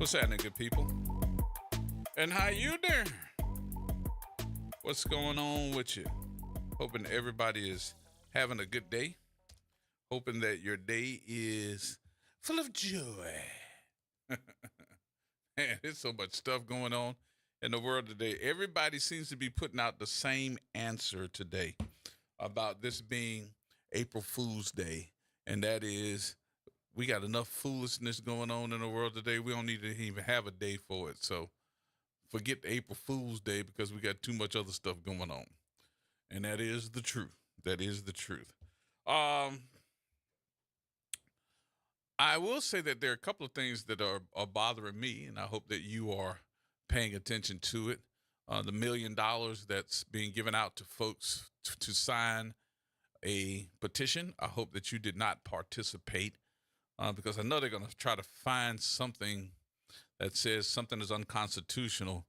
What's happening, good people? And how you doing? What's going on with you? Hoping everybody is having a good day. Hoping that your day is full of joy. Man, there's so much stuff going on in the world today. Everybody seems to be putting out the same answer today about this being April Fool's Day. And that is, we got enough foolishness going on in the world today. We don't need to even have a day for it. So forget the April Fool's Day because we got too much other stuff going on. And that is the truth. That is the truth. I will say that there are a couple of things that are bothering me, and I hope that you are paying attention to it. The $1 million that's being given out to folks to sign a petition. I hope that you did not participate because I know they're going to try to find something that says something is unconstitutional.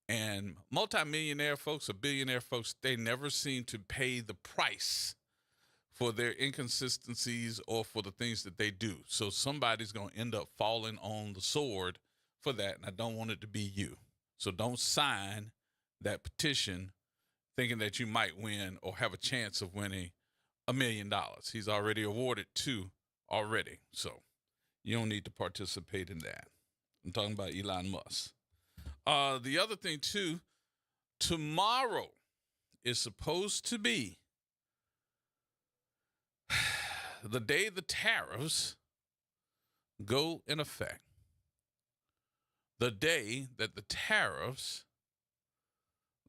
And multimillionaire folks or billionaire folks, they never seem to pay the price for their inconsistencies or for the things that they do. So somebody's going to end up falling on the sword for that, and I don't want it to be you. So don't sign that petition thinking that you might win or have a chance of winning $1 million. He's already awarded two already. So you don't need to participate in that. I'm talking about Elon Musk. The other thing, too, tomorrow is supposed to be the day the tariffs go in effect. The day that the tariffs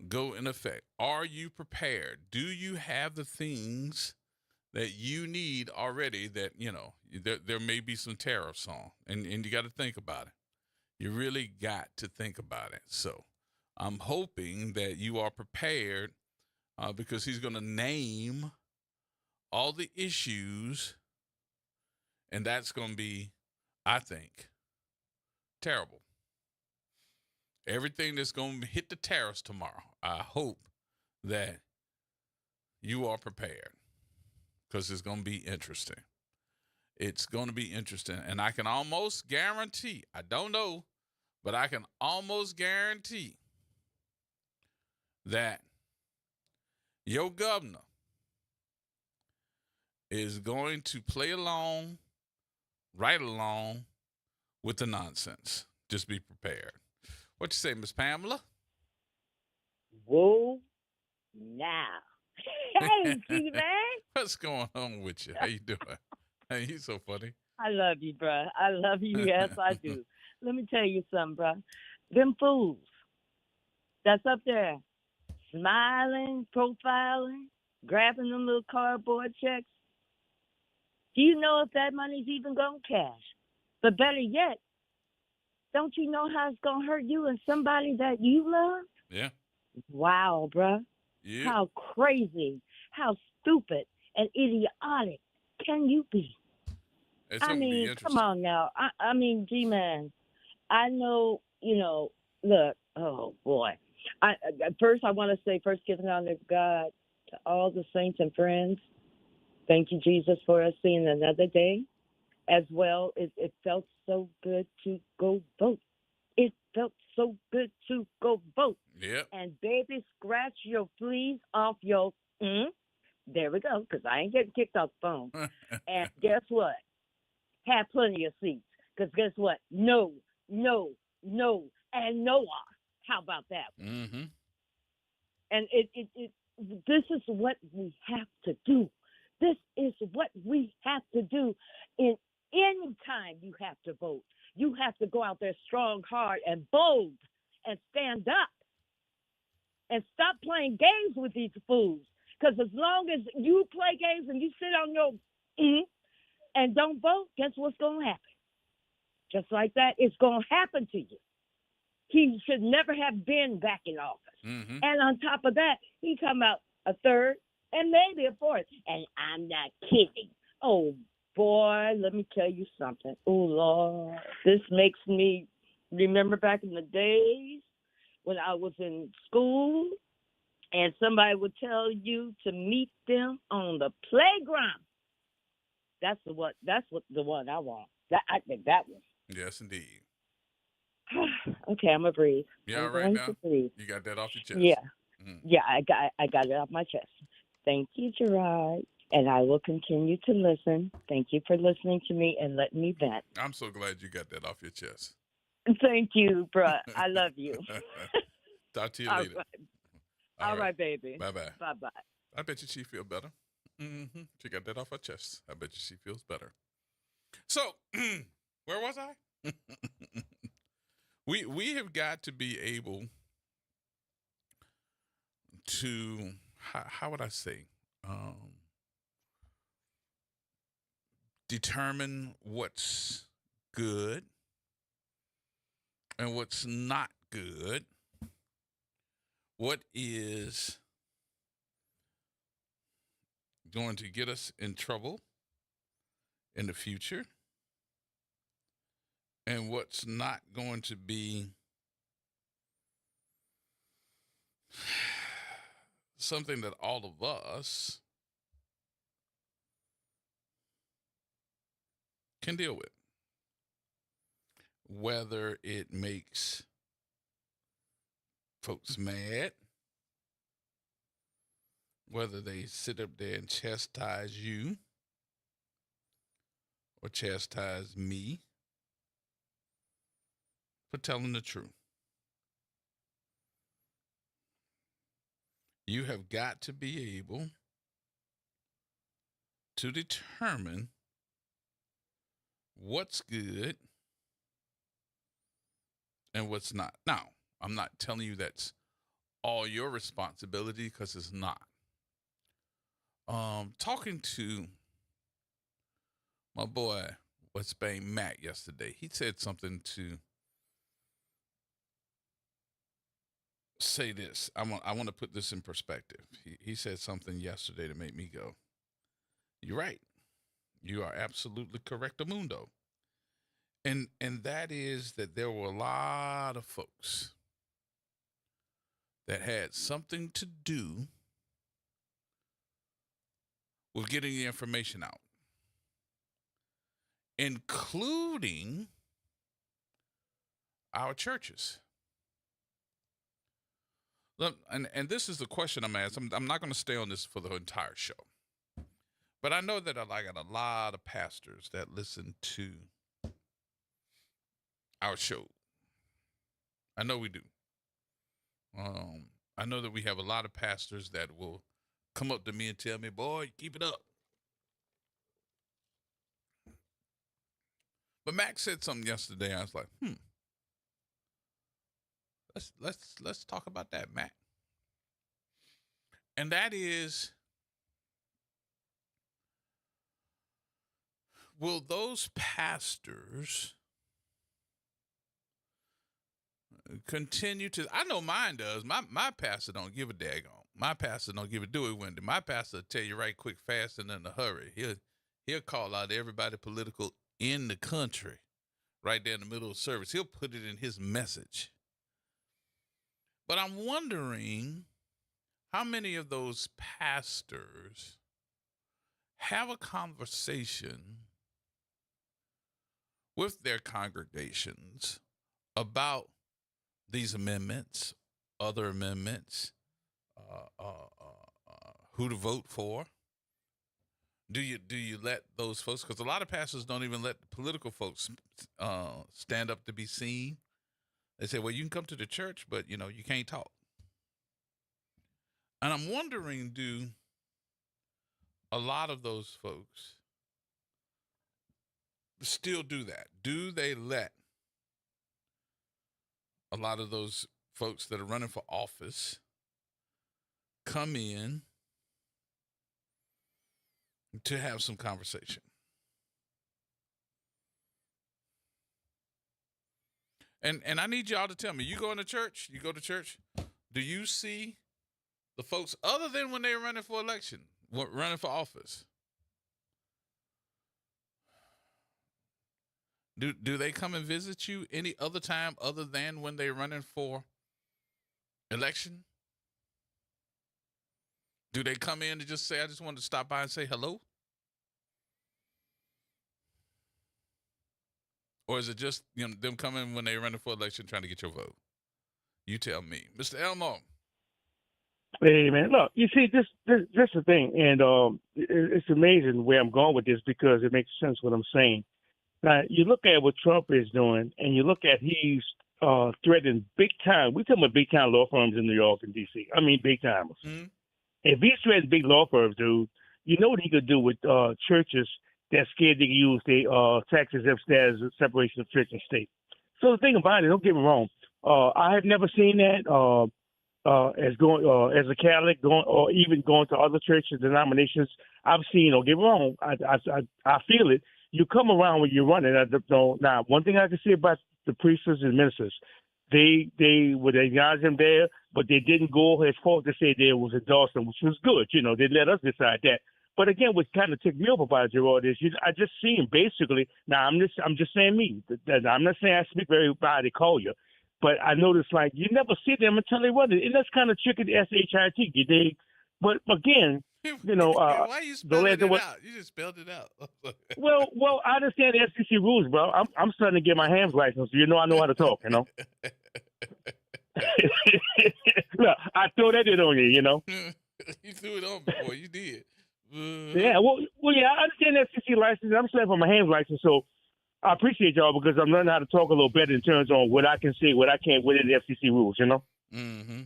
go in effect. Are you prepared? Do you have the things that you need already that, there may be some tariffs on? And you got to think about it. You really got to think about it. So I'm hoping that you are prepared because he's going to name all the issues, and that's going to be, I think, terrible. Everything that's going to hit the tariffs tomorrow, I hope that you are prepared because it's going to be interesting. It's going to be interesting, and I can almost guarantee, I don't know, but I can almost guarantee that your governor is going to play along, right along with the nonsense. Just be prepared. What you say, Miss Pamela? Whoa, now. Hey, T man. What's going on with you? How you doing? Hey, you so funny. I love you, bruh. I love you. Yes, I do. Let me tell you something, bruh. Them fools that's up there smiling, profiling, grabbing them little cardboard checks. Do you know if that money's even going to cash? But better yet, don't you know how it's going to hurt you and somebody that you love? Yeah. Wow, bruh. Yeah. How crazy, how stupid and idiotic can you be? It's I going to be mean, come interesting. on now. I mean, G-Man, I know, look, oh, boy. First, I want to say, first, giving honor to God, to all the saints and friends. Thank you, Jesus, for us seeing another day. As well, it felt so good to go vote. It felt so good to go vote. Yep. And baby, scratch your fleas off your. There we go, because I ain't getting kicked off the phone. And guess what? Have plenty of seats. Because guess what? No, no, no, and no off. How about that? Mm-hmm. And this is what we have to do. This is what we have to do. In any time you have to vote, you have to go out there strong, hard, and bold, and stand up, and stop playing games with these fools. Because as long as you play games and you sit on your and don't vote, guess what's going to happen? Just like that, it's going to happen to you. He should never have been back in office. Mm-hmm. And on top of that, he come out a third and maybe a fourth. And I'm not kidding. Oh, boy, let me tell you something. Oh, Lord, this makes me remember back in the days when I was in school and somebody would tell you to meet them on the playground. That's what the one I want. I think that one. Yes, indeed. Okay, I'm gonna breathe. You all I'm right going to now? breathe. You got that off your Yeah, chest. Mhm. yeah, I got it off my chest. Thank you, Gerard, and I will continue to listen. Thank you for listening to me and letting me vent. I'm so glad you got that off your chest. Thank you, bruh. I love you. Talk to you All later. right, All all right. right, baby. Bye bye. Bye bye. I bet you she feel better. She got that off her chest. I bet you she feels better. So, where was I? We have got to be able to how would I say determine what's good and what's not good. What is going to get us in trouble in the future, and what's not going to be something that all of us can deal with, whether it makes folks mad, whether they sit up there and chastise you or chastise me for telling the truth. You have got to be able to determine what's good and what's not. Now, I'm not telling you that's all your responsibility, because it's not. Talking to my boy, what's name, Matt, yesterday, he said something to say this. I want to put this in perspective. He said something yesterday to make me go, "You're right. You are absolutely correct, Amundo." And that is that there were a lot of folks that had something to do with getting the information out, including our churches. And this is the question I'm asking. I'm not going to stay on this for the entire show, but I know that I got a lot of pastors that listen to our show. I know we do. I know that we have a lot of pastors that will come up to me and tell me, "Boy, keep it up." But Max said something yesterday. I was like, let's talk about that, Mac. And that is, will those pastors continue to? I know mine does. My pastor don't give a daggone. My pastor don't give a do it window. My pastor will tell you right quick, fast, and in a hurry. He'll call out everybody political in the country right there in the middle of service. He'll put it in his message. But I'm wondering how many of those pastors have a conversation with their congregations about these amendments, other amendments, who to vote for. Do you let those folks? Because a lot of pastors don't even let the political folks stand up to be seen. They say, "Well, you can come to the church, but you can't talk." And I'm wondering, do a lot of those folks still do that? Do they let a lot of those folks that are running for office come in to have some conversation? And I need y'all to tell me, you go to church, do you see the folks other than when they're running for election, running for office? Do they come and visit you any other time other than when they're running for election? Do they come in and just say, "I just wanted to stop by and say hello"? or is it just them coming when they're running for election trying to get your vote? You tell me, Mr. Elmo. Hey man, look, you see this the thing, and it's amazing where I'm going with this because it makes sense what I'm saying. Now you look at what Trump is doing, and you look at he's threatening big time. We talking about big time law firms in New York and D.C. I mean big timers. Mm-hmm. If he's threatening big law firms, dude, you know what he could do with churches that's scared they can use the tax exempt status separation of church and state. So the thing about it, don't get me wrong, I have never seen that. As going as a Catholic, going or even going to other churches, denominations, I've seen. Don't get me wrong, I feel it. You come around when you're running. I don't know. Now, one thing I can say about the priests and ministers, they would acknowledge them there, but they didn't go as far to say there was endorsement, which was good. You know, they let us decide that. But again, what kind of took me over by Gerard is I just see him basically. Now, I'm just saying me. I'm not saying I speak for everybody. Call you. But I noticed, like, you never see them until they run it. And that's kind of tricky, the SHIT, you dig? But again, you know, Why are you spelling it out? You just spelled it out. well, I understand the FCC rules, bro. I'm starting to get my hands license. So you know I know how to talk, you know? Look, I throw that in on you, you know? You threw it on before. You did. Yeah, well, yeah, I understand the FCC license. I'm starting for my hands license, so I appreciate y'all because I'm learning how to talk a little better in terms on what I can say, what I can't within the FCC rules, you know? Mm-hmm.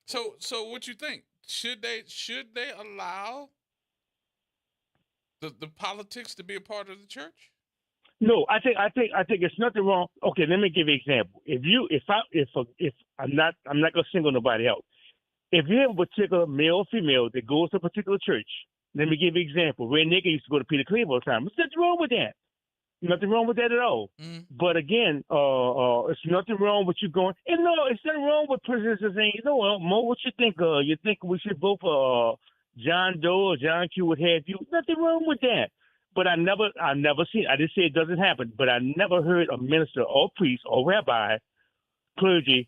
So what you think? Should they allow the politics to be a part of the church? No, I think it's nothing wrong. Okay, let me give you an example. If I'm not gonna single nobody out. If you have a particular male or female that goes to a particular church, let me give you an example. Red Nigga used to go to Peter Cleveland all the time. There's nothing wrong with that. Nothing wrong with that at all. Mm. But again, it's nothing wrong with you going. And no, it's nothing wrong with presidents saying, you know what, Mo, what you think? You think we should vote for John Doe or John Q? What have you? Nothing wrong with that. But I never seen. I didn't say it doesn't happen, but I never heard a minister or priest or rabbi, clergy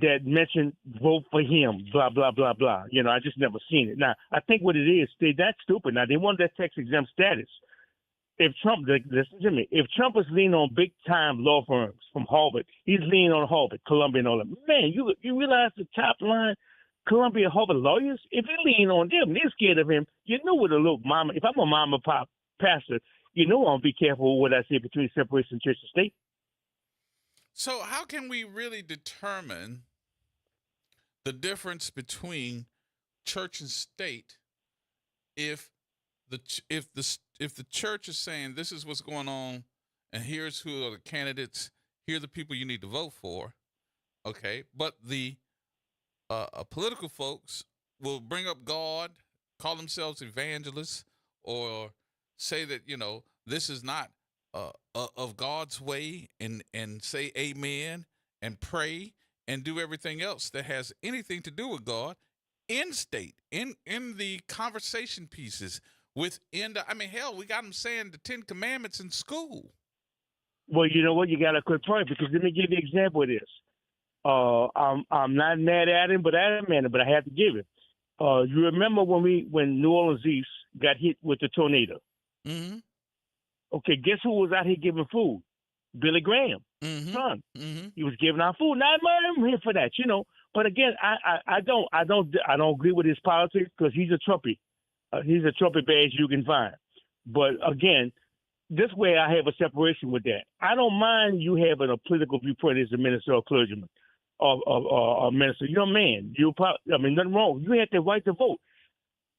that mentioned vote for him. Blah blah blah blah. You know, I just never seen it. Now I think what it is, they're that stupid. Now they want that tax exempt status. If Trump, listen to me, if Trump is leaning on big time law firms from Harvard, he's leaning on Harvard, Columbia, and all that. Man, you realize the top line Columbia, Harvard lawyers, if you lean on them, they're scared of him. You know what a little mama. If I'm a mama pop pastor, you know I'll be careful with what I say between separation of church and state. So how can we really determine the difference between church and state if the church is saying this is what's going on and here's who are the candidates, here are the people you need to vote for, okay, but the political folks will bring up God, call themselves evangelists, or say that this is not of God's way, and say amen and pray and do everything else that has anything to do with God in state, in the conversation pieces within the. I mean, hell, we got them saying the 10 Commandments in school. Well, you know what? You got a good point, because let me give you an example of this. I'm not mad at him, but I have to give it. You remember when New Orleans East got hit with the tornado? Mm-hmm. Okay, guess who was out here giving food? Billy Graham, son. Mm-hmm. He was giving out food. Now I'm here for that, But again, I don't agree with his politics, because he's a Trumpy. He's a trumpet badge you can find. But again, this way I have a separation with that. I don't mind you having a political viewpoint as a minister or clergyman or minister. You're a man. Nothing wrong. You have the right to vote.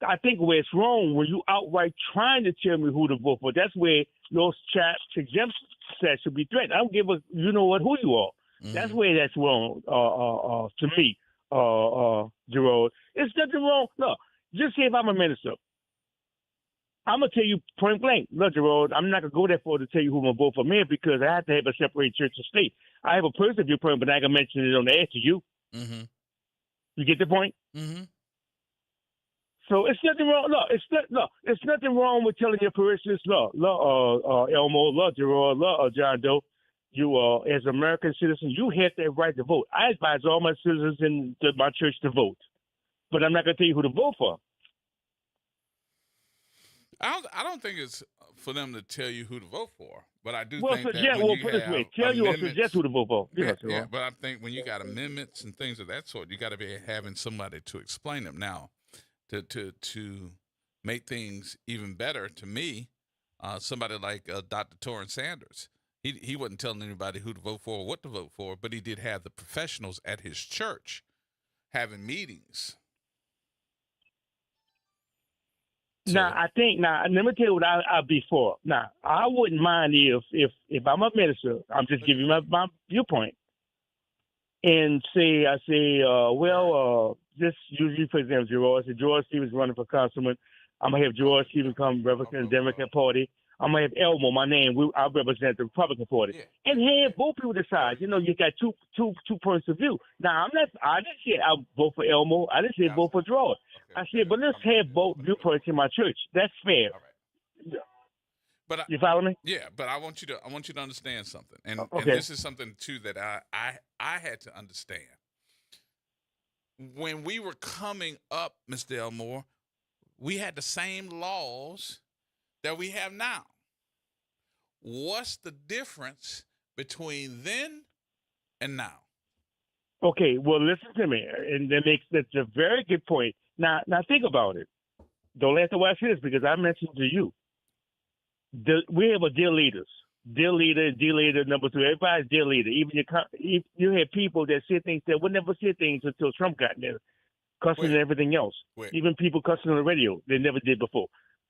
I think where it's wrong, when you outright trying to tell me who to vote for, that's where those tax exempt stats should be threatened. I don't give a who you are. Mm-hmm. That's where that's wrong to me, Gerard. It's nothing wrong. Look, just say if I'm a minister, I'm going to tell you point blank, look, Gerard, I'm not going to go that far to tell you who I'm going to vote for me, because I have to have a separate church and state. I have a personal viewpoint, but I can mention it on the air to you. Mm-hmm. You get the point? Mm-hmm. So it's nothing wrong. It's nothing wrong with telling your parishioners, Elmo, Gerard, John Doe, you as an American citizen, you have that right to vote. I advise all my citizens in my church to vote, but I'm not going to tell you who to vote for. I don't think it's for them to tell you who to vote for, but I do Well, think that suggest. when Well, you put it this have way: tell you or amendments, suggest who to vote for. yeah, Yes, yeah. Ron. But I think when you got amendments and things of that sort, you got to be having somebody to explain them. Now, to make things even better, to me, somebody like Dr. Torrance Sanders, he wasn't telling anybody who to vote for or what to vote for, but he did have the professionals at his church having meetings. Now, So I think let me tell you what I'll be for. Now, I wouldn't mind if I'm a minister, I'm just giving you my viewpoint, and I say, just usually, for example, George Stevens running for councilman. I'm gonna have George Stevens come represent the Democrat Party. I'm gonna have Elmo, my name. I represent the Republican Party, yeah, and have both people decide. You know, you got two points of view. Now, I didn't say I'll vote for Elmo. I didn't say vote for George. okay, I said, but let's have both viewpoints in my church. That's fair. all right. But You follow me? yeah, but I want you to understand something, and Okay. this is something too that I had to understand when we were coming up, Mr. Elmore. We had the same laws that we have now. What's the difference between then and now? Okay, well, listen to me, and that's a very good point. Now, think about it. Don't let the West hear this because I mentioned to you. We have a dear leader number 2. Everybody's dear leader. Even you have people that say things that would never say things until Trump got there, cussing and everything else. Even people cussing on the radio, they never did before.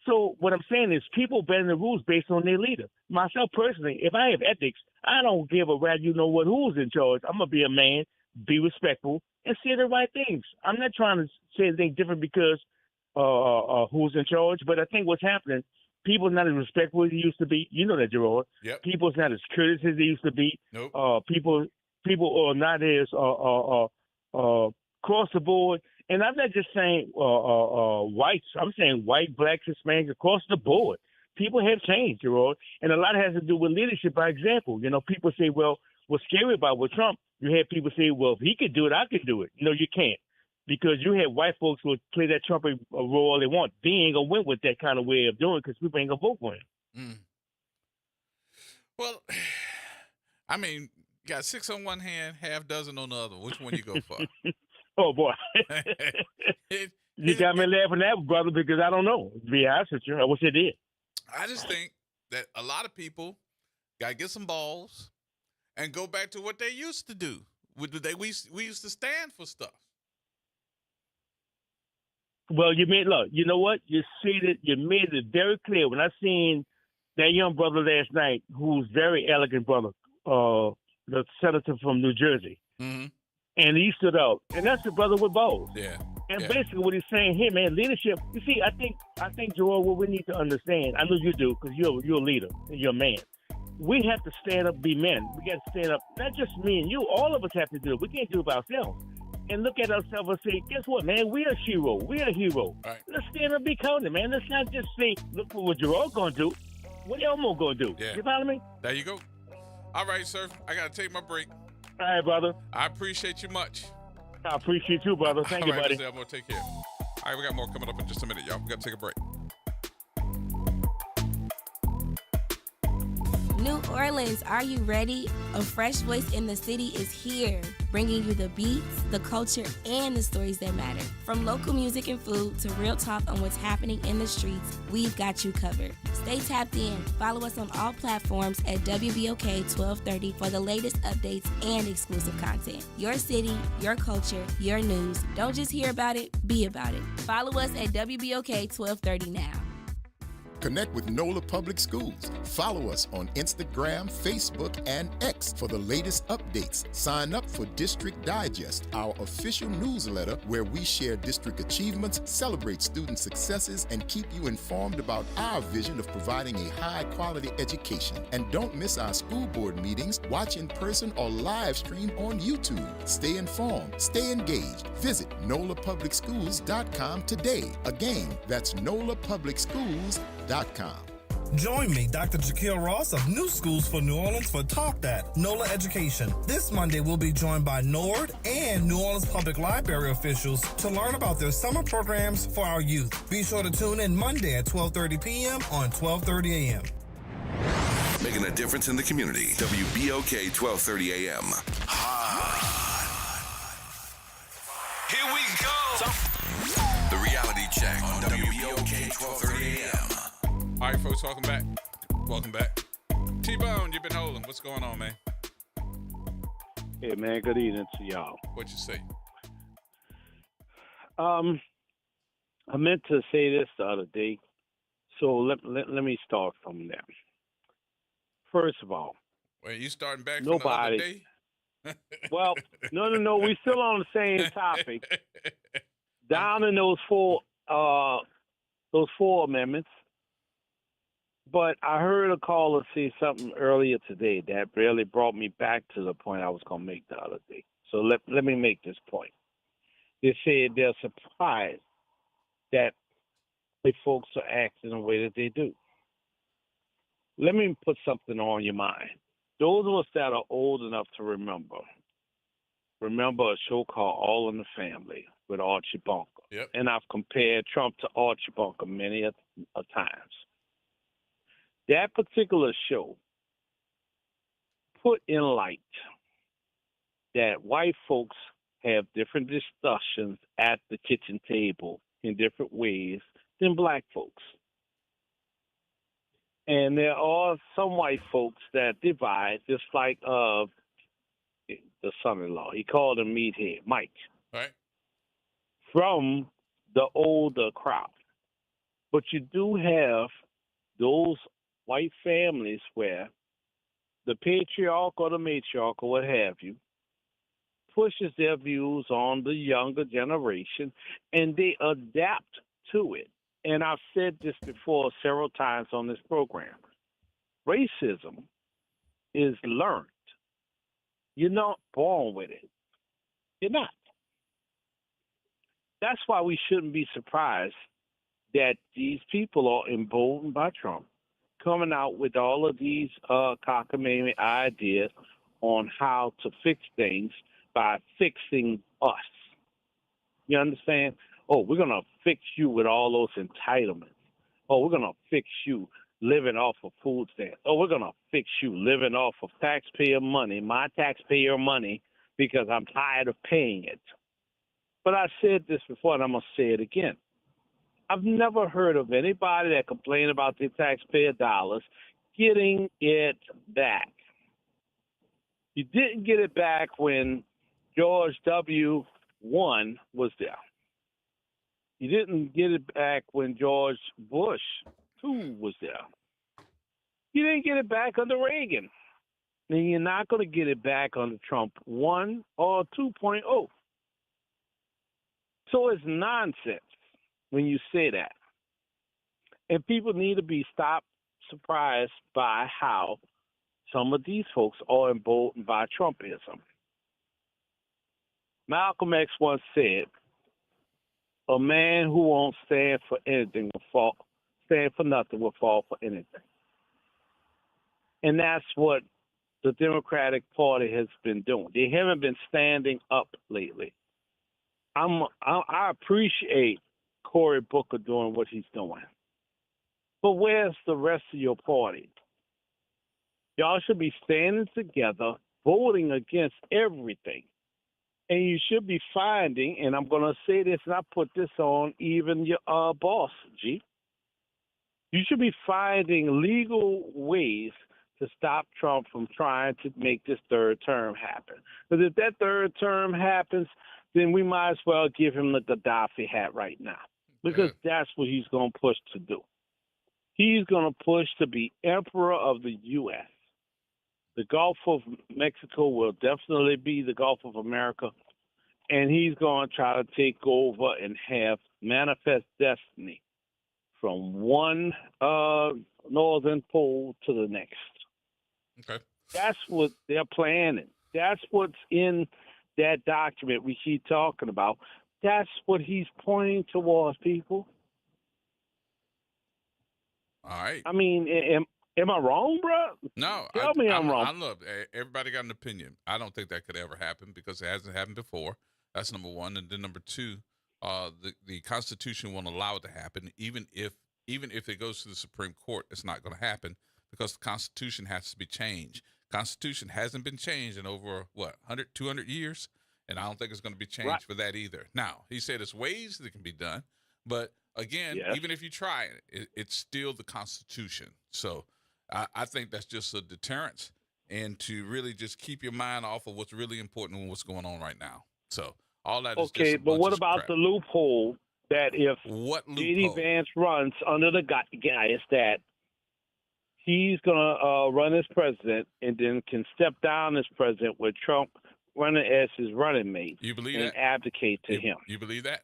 So what I'm saying is people bend the rules based on their leader. Myself personally, if I have ethics, I don't give a rat who's in charge. I'm going to be a man, be respectful, and say the right things. I'm not trying to say anything different because who's in charge, but I think what's happening, people are not as respectful as they used to be. You know that, Gerard. Yep. People's not as courteous as they used to be. Nope. People are not as across the board. And I'm not just saying whites. I'm saying white, black, Hispanics across the board. People have changed, Gerard, and a lot has to do with leadership by example. You know, people say, well, what's scary about with Trump, you have people say, well, if he could do it, I could do it. No, you can't. Because you have white folks who will play that Trump role all they want. They ain't going to win with that kind of way of doing it because people ain't going to vote for him. Mm. Well, I mean, you got 6 on one hand, half dozen on the other. Which one you go for? Oh, boy. You got me laughing at that, brother, because I don't know. To be honest with you, I wish I did. I just think that a lot of people got to get some balls and go back to what they used to do. We used to stand for stuff. Well, you know what? You made it very clear. When I seen that young brother last night, who's very elegant brother, the senator from New Jersey, Mm-hmm. and he stood out. And that's the brother with balls. Yeah. And yeah. basically what he's saying here, man, leadership. You see, I think, Joel, what we need to understand, I know you do because you're a leader and you're a man. We have to stand up, be men. We got to stand up, not just me and you. All of us have to do it. We can't do it by ourselves. And look at ourselves and say, guess what, man? We're a hero. We're a hero. Right. Let's stand up and be counted, man. Let's not just say, look for what Joel going to do. What Elmo going to do? Yeah. You follow me? There you go. All right, sir. I got to take my break. All right, brother. I appreciate you much. I appreciate you, brother. Thank you, buddy. Mr. Elmore, take care. All right, we got more coming up in just a minute, y'all. We got to take a break. New Orleans, are you ready? A fresh voice in the city is here, bringing you the beats, the culture, and the stories that matter. From local music and food to real talk on what's happening in the streets, we've got you covered. Stay tapped in. Follow us on all platforms at WBOK 1230 for the latest updates and exclusive content. Your city, your culture, your news. Don't just hear about it, be about it. Follow us at WBOK 1230 now. Connect with NOLA Public Schools. Follow us on Instagram, Facebook, and X for the latest updates. Sign up for District Digest, our official newsletter where we share district achievements, celebrate student successes, and keep you informed about our vision of providing a high-quality education. And don't miss our school board meetings. Watch in person or live stream on YouTube. Stay informed. Stay engaged. Visit NOLAPublicSchools.com today. Again, that's NOLAPublicSchools.com. Join me, Dr. Jaquil Ross of New Schools for New Orleans for Talk That, NOLA Education. This Monday, we'll be joined by NORD and New Orleans Public Library officials to learn about their summer programs for our youth. Be sure to tune in Monday at 12:30 p.m. on 12:30 a.m. Making a difference in the community. WBOK 1230 AM. Here we go. The reality check on WBOK 1230 AM. All right, folks, welcome back. Welcome back. T-Bone, you've been holding. What's going on, man? Hey, man, good evening to y'all. What you say? I meant to say this the other day, so let me start from there. First of all, Wait, you starting back nobody. from the other day? Well, no, we still on the same topic. Down in those four amendments. But I heard a caller say something earlier today that really brought me back to the point I was going to make the other day. So let me make this point. They said they're surprised that the folks are acting the way that they do. Let me put something on your mind. Those of us that are old enough to remember a show called All in the Family with Archie Bunker. Yep. And I've compared Trump to Archie Bunker many a times. That particular show put in light that white folks have different discussions at the kitchen table in different ways than black folks. And there are some white folks that divide, just like the son-in-law. He called him Meathead, Mike. Right. From the older crowd. But you do have those white families where the patriarch or the matriarch or what have you pushes their views on the younger generation and they adapt to it. And I've said this before several times on this program. Racism is learned. You're not born with it. You're not. That's why we shouldn't be surprised that these people are emboldened by Trump coming out with all of these cockamamie ideas on how to fix things by fixing us. You understand? Oh, we're going to fix you with all those entitlements. Oh, we're going to fix you living off of food stamps. Oh, we're going to fix you living off of taxpayer money, my taxpayer money, because I'm tired of paying it. But I said this before, and I'm going to say it again. I've never heard of anybody that complained about their taxpayer dollars getting it back. You didn't get it back when George W. 1 was there. You didn't get it back when George Bush 2 was there. You didn't get it back under Reagan. And you're not going to get it back under Trump 1 or 2.0. So it's nonsense when you say that. And people need to be stopped surprised by how some of these folks are emboldened by Trumpism. Malcolm X once said, a man who won't stand for anything stand for nothing will fall for anything. And that's what the Democratic Party has been doing. They haven't been standing up lately. I appreciate Cory Booker doing what he's doing. But where's the rest of your party? Y'all should be standing together, voting against everything. And you should be finding, and I'm going to say this, and I put this on even your boss, G. You should be finding legal ways to stop Trump from trying to make this third term happen. Because if that third term happens, then we might as well give him the Gaddafi hat right now. Because that's what he's going to push to do. He's going to push to be emperor of the U.S. The Gulf of Mexico will definitely be the Gulf of America, and he's going to try to take over and have manifest destiny from one northern pole to the next. Okay. That's what they're planning. That's what's in that document we keep talking about. That's what he's pointing towards, people. All right. I mean, am I wrong, bro? No, Tell me I'm wrong. I love everybody got an opinion. I don't think that could ever happen because it hasn't happened before. That's number one, and then number two, the Constitution won't allow it to happen. Even if it goes to the Supreme Court, it's not going to happen because the Constitution has to be changed. Constitution hasn't been changed in over 100, 200 years, and I don't think it's going to be changed for that either. Now, he said there's ways that can be done, but again, even if you try it, it's still the Constitution. So I think that's just a deterrence and to really just keep your mind off of what's really important and what's going on right now. So all that is okay, just a but bunch what of about crap. the loophole that if What J.D. loophole? Vance runs under the guise that he's going to run as president and then can step down as president with Trump running as his running mate You believe and that? abdicate to him? You believe that?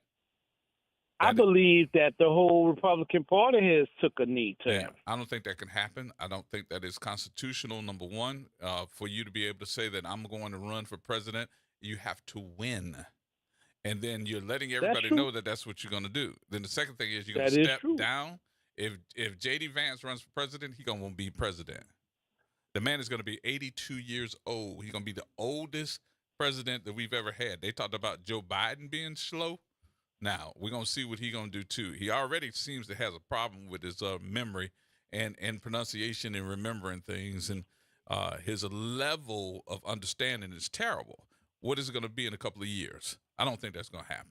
I believe that the whole Republican Party has took a knee to him. I don't think that can happen. I don't think that is constitutional, number one. For you to be able to say that I'm going to run for president, you have to win. And then you're letting everybody know that that's what you're going to do. Then the second thing is you're going to step down. If J.D. Vance runs for president, he's going to be president. The man is going to be 82 years old. He's going to be the oldest president that we've ever had. They talked about Joe Biden being slow. Now, we're going to see what he's going to do, too. He already seems to have a problem with his memory and pronunciation and remembering things. And his level of understanding is terrible. What is it going to be in a couple of years? I don't think that's going to happen.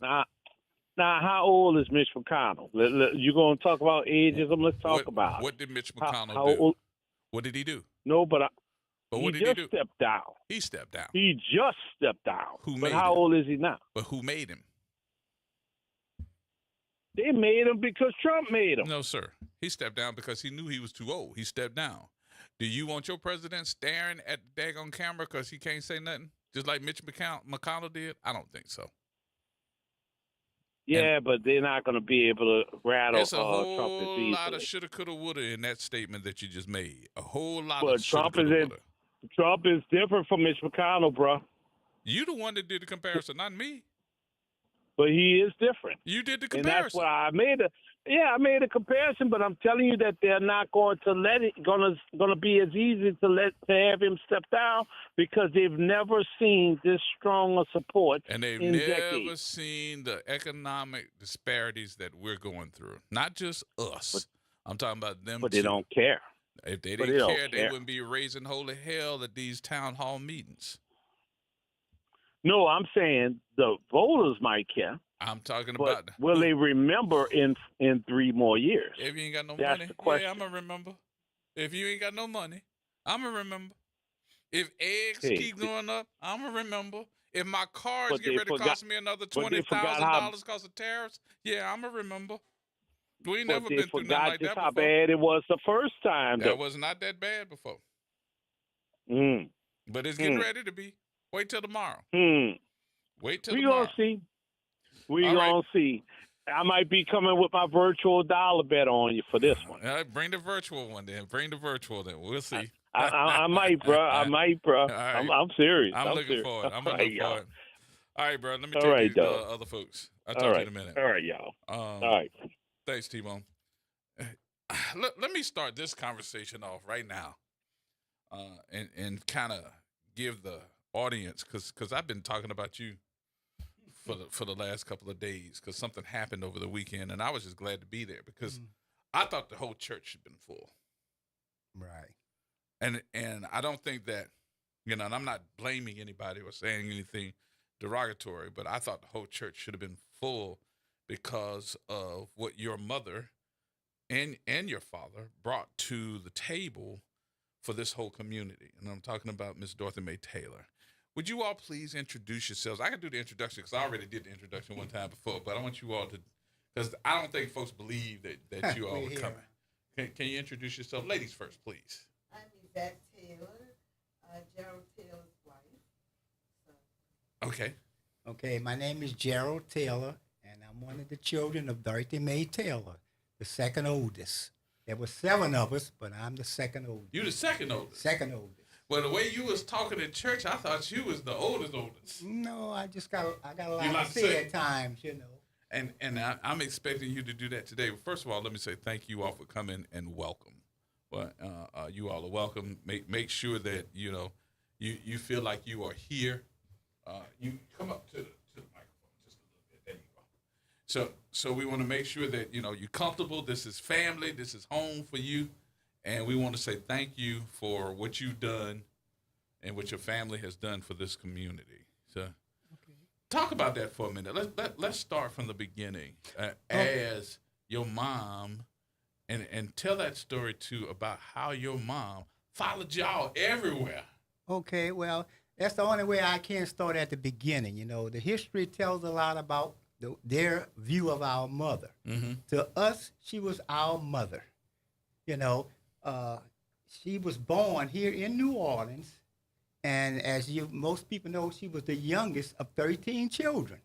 Now, how old is Mitch McConnell? You're going to talk about ageism? Let's talk about it. What did Mitch McConnell how do? Old? What did he do? No, but what he did he do? stepped down. He stepped down. He just stepped down. Who but made how him? old is he now? But who made him? They made him because Trump made him. No, sir. He stepped down because he knew he was too old. He stepped down. Do you want your president staring at the daggone camera because he can't say nothing? Just like Mitch McConnell did? I don't think so. Yeah, but they're not going to be able to rattle There's a Trump as whole easily. lot of shoulda, coulda, woulda in that statement that you just made. A whole lot But of shoulda, Trump coulda, is woulda. Trump is different from Mitch McConnell, bro. You the one that did the comparison, not me. But he is different. You did the And comparison. that's why I made a comparison, but I'm telling you that they're not going to let it going to be as easy to have him step down because they've never seen this strong a support And they've in never decades. seen the economic disparities that we're going through. Not just us. I'm talking about them But too. they don't care. If they but didn't they don't care, they care. wouldn't be raising holy hell at these town hall meetings. No, I'm saying the voters might care, I'm talking but about will they remember in 3 more years? if you ain't got no That's money, the question. yeah, I'm gonna remember. If you ain't got no money, I'm gonna remember. If eggs Hey, keep going up, I'm gonna remember. If my cars But get they ready to forgot- cost me another but they forgot how- $20,000 because of tariffs, yeah, I'm gonna remember. We ain't But never they been through nothing forgot like just that how before. bad it was the first time. That though. was not that bad before, Mm. but it's getting ready to be. Wait till tomorrow. Wait till We tomorrow. gonna see. We All right. gonna see. I might be coming with my virtual dollar bet on you for this one. Bring the virtual one then. Bring the virtual then. We'll see. I might, bro. I might, bro. right. I'm serious. I'm looking serious. forward. I'm All looking right, forward. All right, bro. Let me All take right, these dog. other folks. I'll All talk to right. you in a minute. All right, y'all. All right. Thanks, T-Bone. Let me start this conversation off right now, and kind of give the audience because I've been talking about you for the last couple of days because something happened over the weekend, and I was just glad to be there because I thought the whole church had been full. Right. And I don't think that, and I'm not blaming anybody or saying anything derogatory, but I thought the whole church should have been full because of what your mother and your father brought to the table for this whole community. And I'm talking about Miss Dorothy Mae Taylor. Would you all please introduce yourselves? I can do the introduction because I already did the introduction one time before, but I want you all to, because I don't think folks believe that you all We're were here. coming. Can you introduce yourself? Ladies first, please. I'm Yvette Taylor, Gerald Taylor's wife. Okay. Okay, my name is Gerald Taylor, and I'm one of the children of Dorothy Mae Taylor, the second oldest. There were 7 of us, but I'm the second oldest. You the second oldest. Second oldest. Well, the way you was talking in church, I thought you was the oldest. No, I got a You lot like to to say say? at times, you know. I'm expecting you to do that today. First of all, let me say thank you all for coming and welcome. But you all are welcome. Make sure that you feel like you are here. You come up to the microphone just a little bit. There you go. So we want to make sure that you're comfortable. This is family. This is home for you, and we want to say thank you for what you've done and what your family has done for this community. So, talk about that for a minute. Let's start from the beginning. As your mom, and tell that story too about how your mom followed y'all everywhere. Okay, well, that's the only way I can start at the beginning. The history tells a lot about their view of our mother. Mm-hmm. To us, she was our mother. She was born here in New Orleans, and as most people know, she was the youngest of 13 children.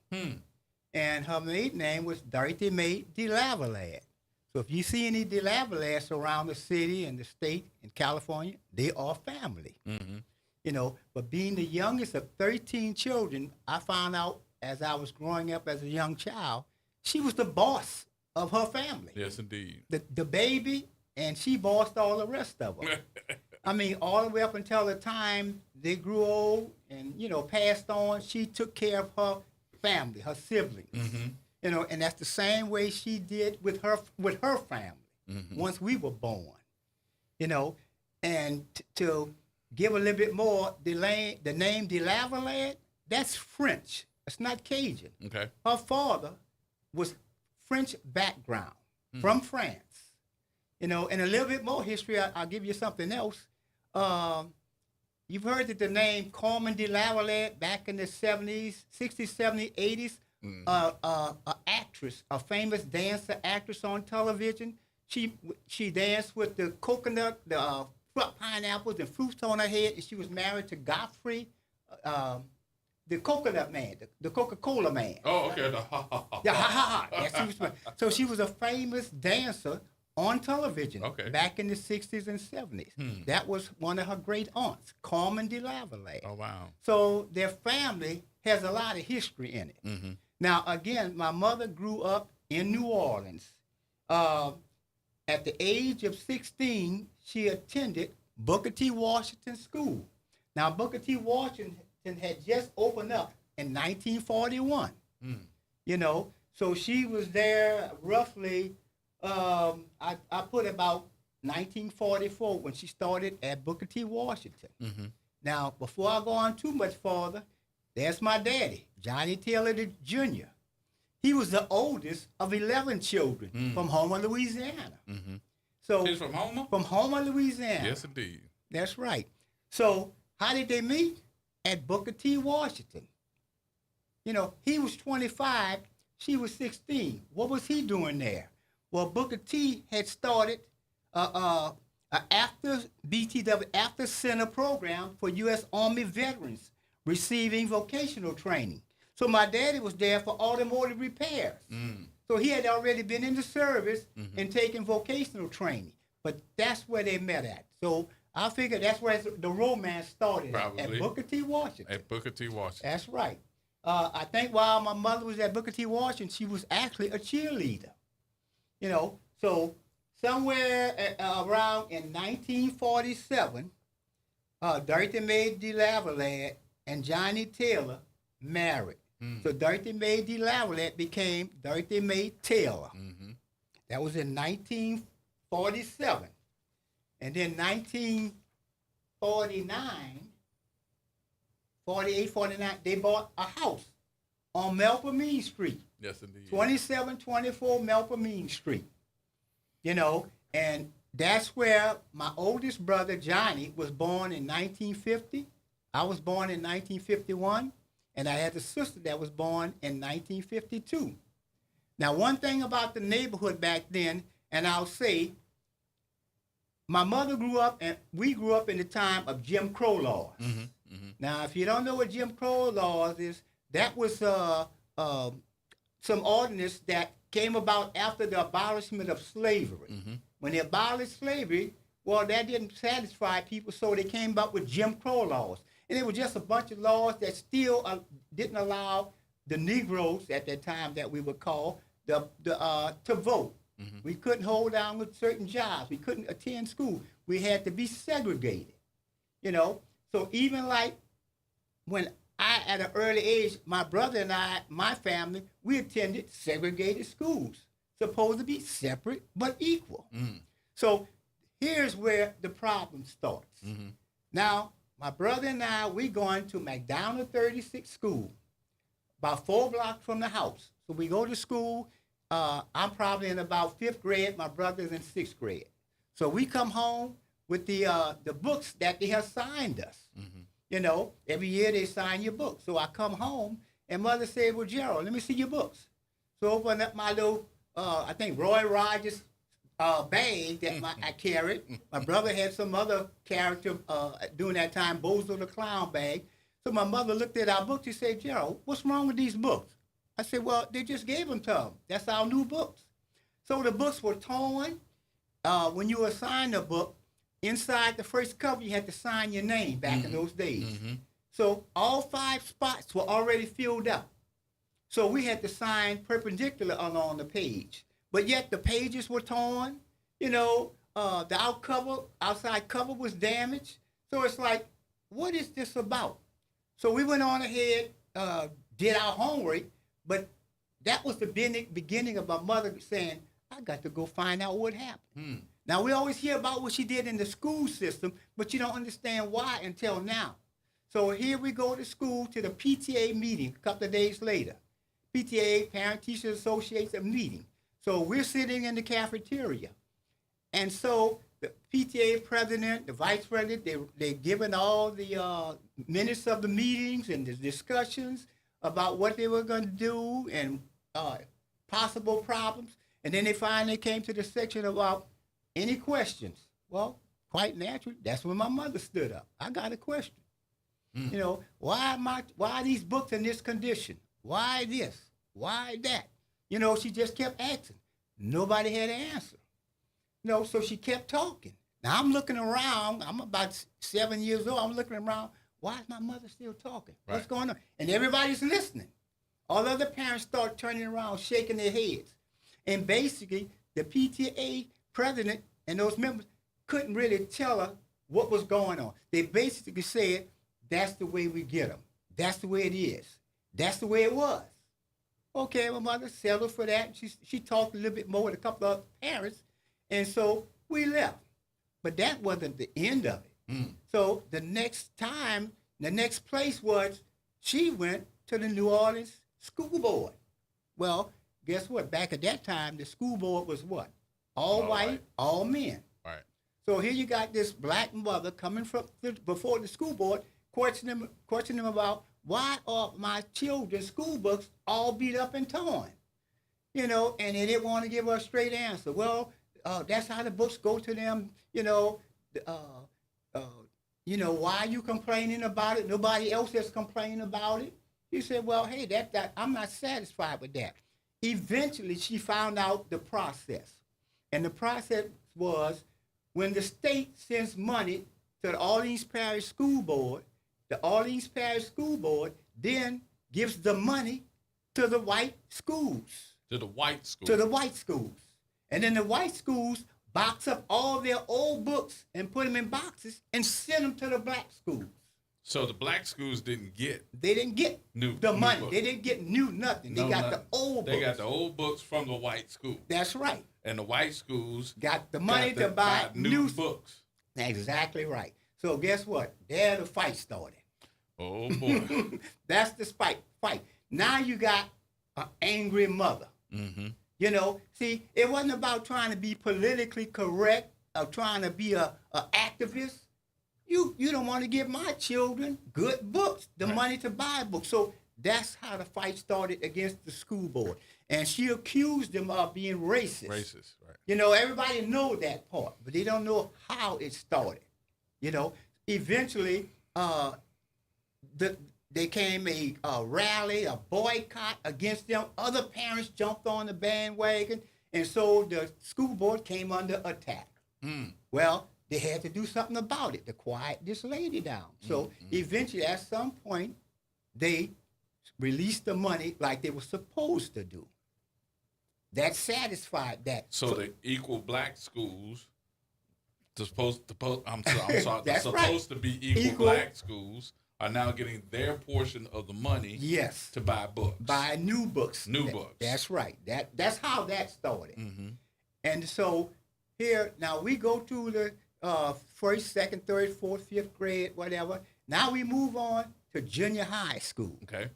And her maiden name was Dorothy Mae de Lavalade. So if you see any de Lavalades around the city and the state in California, they are family. Mm-hmm. But being the youngest of 13 children, I found out as I was growing up as a young child, she was the boss of her family. Yes, indeed. The baby, and she bossed all the rest of them. I mean, all the way up until the time they grew old and, passed on, she took care of her family, her siblings. Mm-hmm. And that's the same way she did with her family once we were born. And to give a little bit more, the name de Lavalade, that's French. It's not Cajun. Okay. Her father was French background from France. And a little bit more history, I'll give you something else. You've heard that the name Carmen de Lavalade back in the 70s, 60s, 70s, 80s, an actress, a famous dancer actress on television. She danced with the coconut, the pineapples and fruits on her head, and she was married to Godfrey, the coconut man, the Coca-Cola man. Oh, okay. Yeah, ha. So she was a famous dancer on television back in the 60s and 70s. That was one of her great aunts, Carmen de Lavalade. Oh, wow. So their family has a lot of history in it. Mm-hmm. Now, again, my mother grew up in New Orleans. At the age of 16, she attended Booker T. Washington School. Now, Booker T. Washington had just opened up in 1941. So she was there roughly, I put about 1944 when she started at Booker T. Washington. Mm-hmm. Now, before I go on too much farther, there's my daddy, Johnny Taylor Jr. He was the oldest of 11 children from Homer, Louisiana. Mm-hmm. So He's from Homer? From Homer, Louisiana. Yes, indeed. That's right. So how did they meet? At Booker T. Washington. He was 25, she was 16. What was he doing there? Well, Booker T. had started after BTW, after center program for U.S. Army veterans receiving vocational training. So my daddy was there for automotive repairs. So he had already been in the service and taken vocational training. But that's where they met at. So I figured that's where the romance started, at Booker T. Washington. At Booker T. Washington. That's right. I think while my mother was at Booker T. Washington, she was actually a cheerleader. So somewhere around in 1947, Dorothy Mae de Lavalade and Johnny Taylor married. So Dorothy Mae de Lavalade became Dorothy Mae Taylor. That was in 1947. And then 1949, 48, 49, they bought a house on Melpomene Street. Yes, indeed. 2724 Melpomene Street. And that's where my oldest brother, Johnny, was born in 1950. I was born in 1951. And I had a sister that was born in 1952. Now, one thing about the neighborhood back then, and I'll say, my mother grew up, and we grew up in the time of Jim Crow laws. Now, if you don't know what Jim Crow laws is, that was some ordinance that came about after the abolishment of slavery. When they abolished slavery, well, that didn't satisfy people, so they came up with Jim Crow laws. And it was just a bunch of laws that still didn't allow the Negroes at that time that we would call to vote. We couldn't hold down with certain jobs. We couldn't attend school. We had to be segregated, you know. So even like when I, at an early age, my brother and I, my family, we attended segregated schools, supposed to be separate but equal. So here's where the problem starts. Now, my brother and I, we going to McDonald 36 School, about 4 blocks from the house. So we go to school. I'm probably in about 5th grade. My brother's in 6th grade. So we come home with the books that they have signed us. You know, every year they sign your book. So I come home, and Mother said, well, Gerald, let me see your books. So I open up my little, I think Roy Rogers bag that I carried. My brother had some other character during that time, Bozo the Clown bag. So my mother looked at our books. She said, Gerald, what's wrong with these books? I said, well, they just gave them to them. That's our new books. So the books were torn. When you assigned a book, inside the first cover, you had to sign your name back in those days. So all 5 spots were already filled up. So we had to sign perpendicular along the page. But yet the pages were torn. You know, the outside cover was damaged. So it's like, what is this about? So we went on ahead, did our homework, but that was the beginning of my mother saying, I got to go find out what happened. Now, we always hear about what she did in the school system, but you don't understand why until now. So here we go to school to the PTA meeting a couple of days later. PTA, Parent Teachers Association meeting. So we're sitting in the cafeteria. And so the PTA president, the vice president, they're giving all the minutes of the meetings and the discussions about what they were going to do and possible problems. And then they finally came to the section about any questions. Well, quite naturally, that's when my mother stood up. I got a question. You know, why are these books in this condition? Why this? Why that? You know, she just kept asking. Nobody had an answer. You know, so she kept talking. Now I'm looking around. I'm about 7 years old. I'm looking around. Why is my mother still talking? Right. What's going on? And everybody's listening. All other parents start turning around, shaking their heads. And basically, the PTA president and those members couldn't really tell her what was going on. They basically said, that's the way we get them. That's the way it is. That's the way it was. Okay, my mother settled for that. She talked a little bit more with a couple of parents, and so we left. But that wasn't the end of it. So the next time, the next place was she went to the New Orleans School Board. Well, guess what? Back at that time, the school board was what? All white, all men. Right. So here you got this black mother coming from before the school board, questioning them about why are my children's school books all beat up and torn? You know, and they didn't want to give her a straight answer. Well, that's how the books go to them. You know, why are you complaining about it? Nobody else is complaining about it. She said, well, hey, that I'm not satisfied with that. Eventually, she found out the process. And the process was when the state sends money to the Orleans Parish School Board, the Orleans Parish School Board then gives the money to the white schools. To the white schools. To the white schools. And then the white schools box up all their old books and put them in boxes and send them to the black schools. So the black schools didn't get They didn't get new money. books. They didn't get new nothing. They got the old books. They got the old books from the white school. That's right. And the white schools got the money to buy new books. Exactly right. So guess what? There the fight started. Oh, boy. That's the fight. Now you got an angry mother. You know, see, it wasn't about trying to be politically correct or trying to be a activist. You don't want to give my children good books, the money to buy books. So that's how the fight started against the school board. And she accused them of being racist. Racist, right. You know, everybody know that part, but they don't know how it started. You know, eventually there came a rally, a boycott against them. Other parents jumped on the bandwagon, and so the school board came under attack. Well, they had to do something about it to quiet this lady down. So eventually, at some point, they release the money like they were supposed to do. That satisfied that. So the equal black schools, supposed to be equal black schools are now getting their portion of the money. Yes. To buy books. Buy new books. Books. That's right. That's how that started. Mm-hmm. And so here now we go to the first, second, third, fourth, fifth grade, whatever. Now we move on to junior high school. Okay.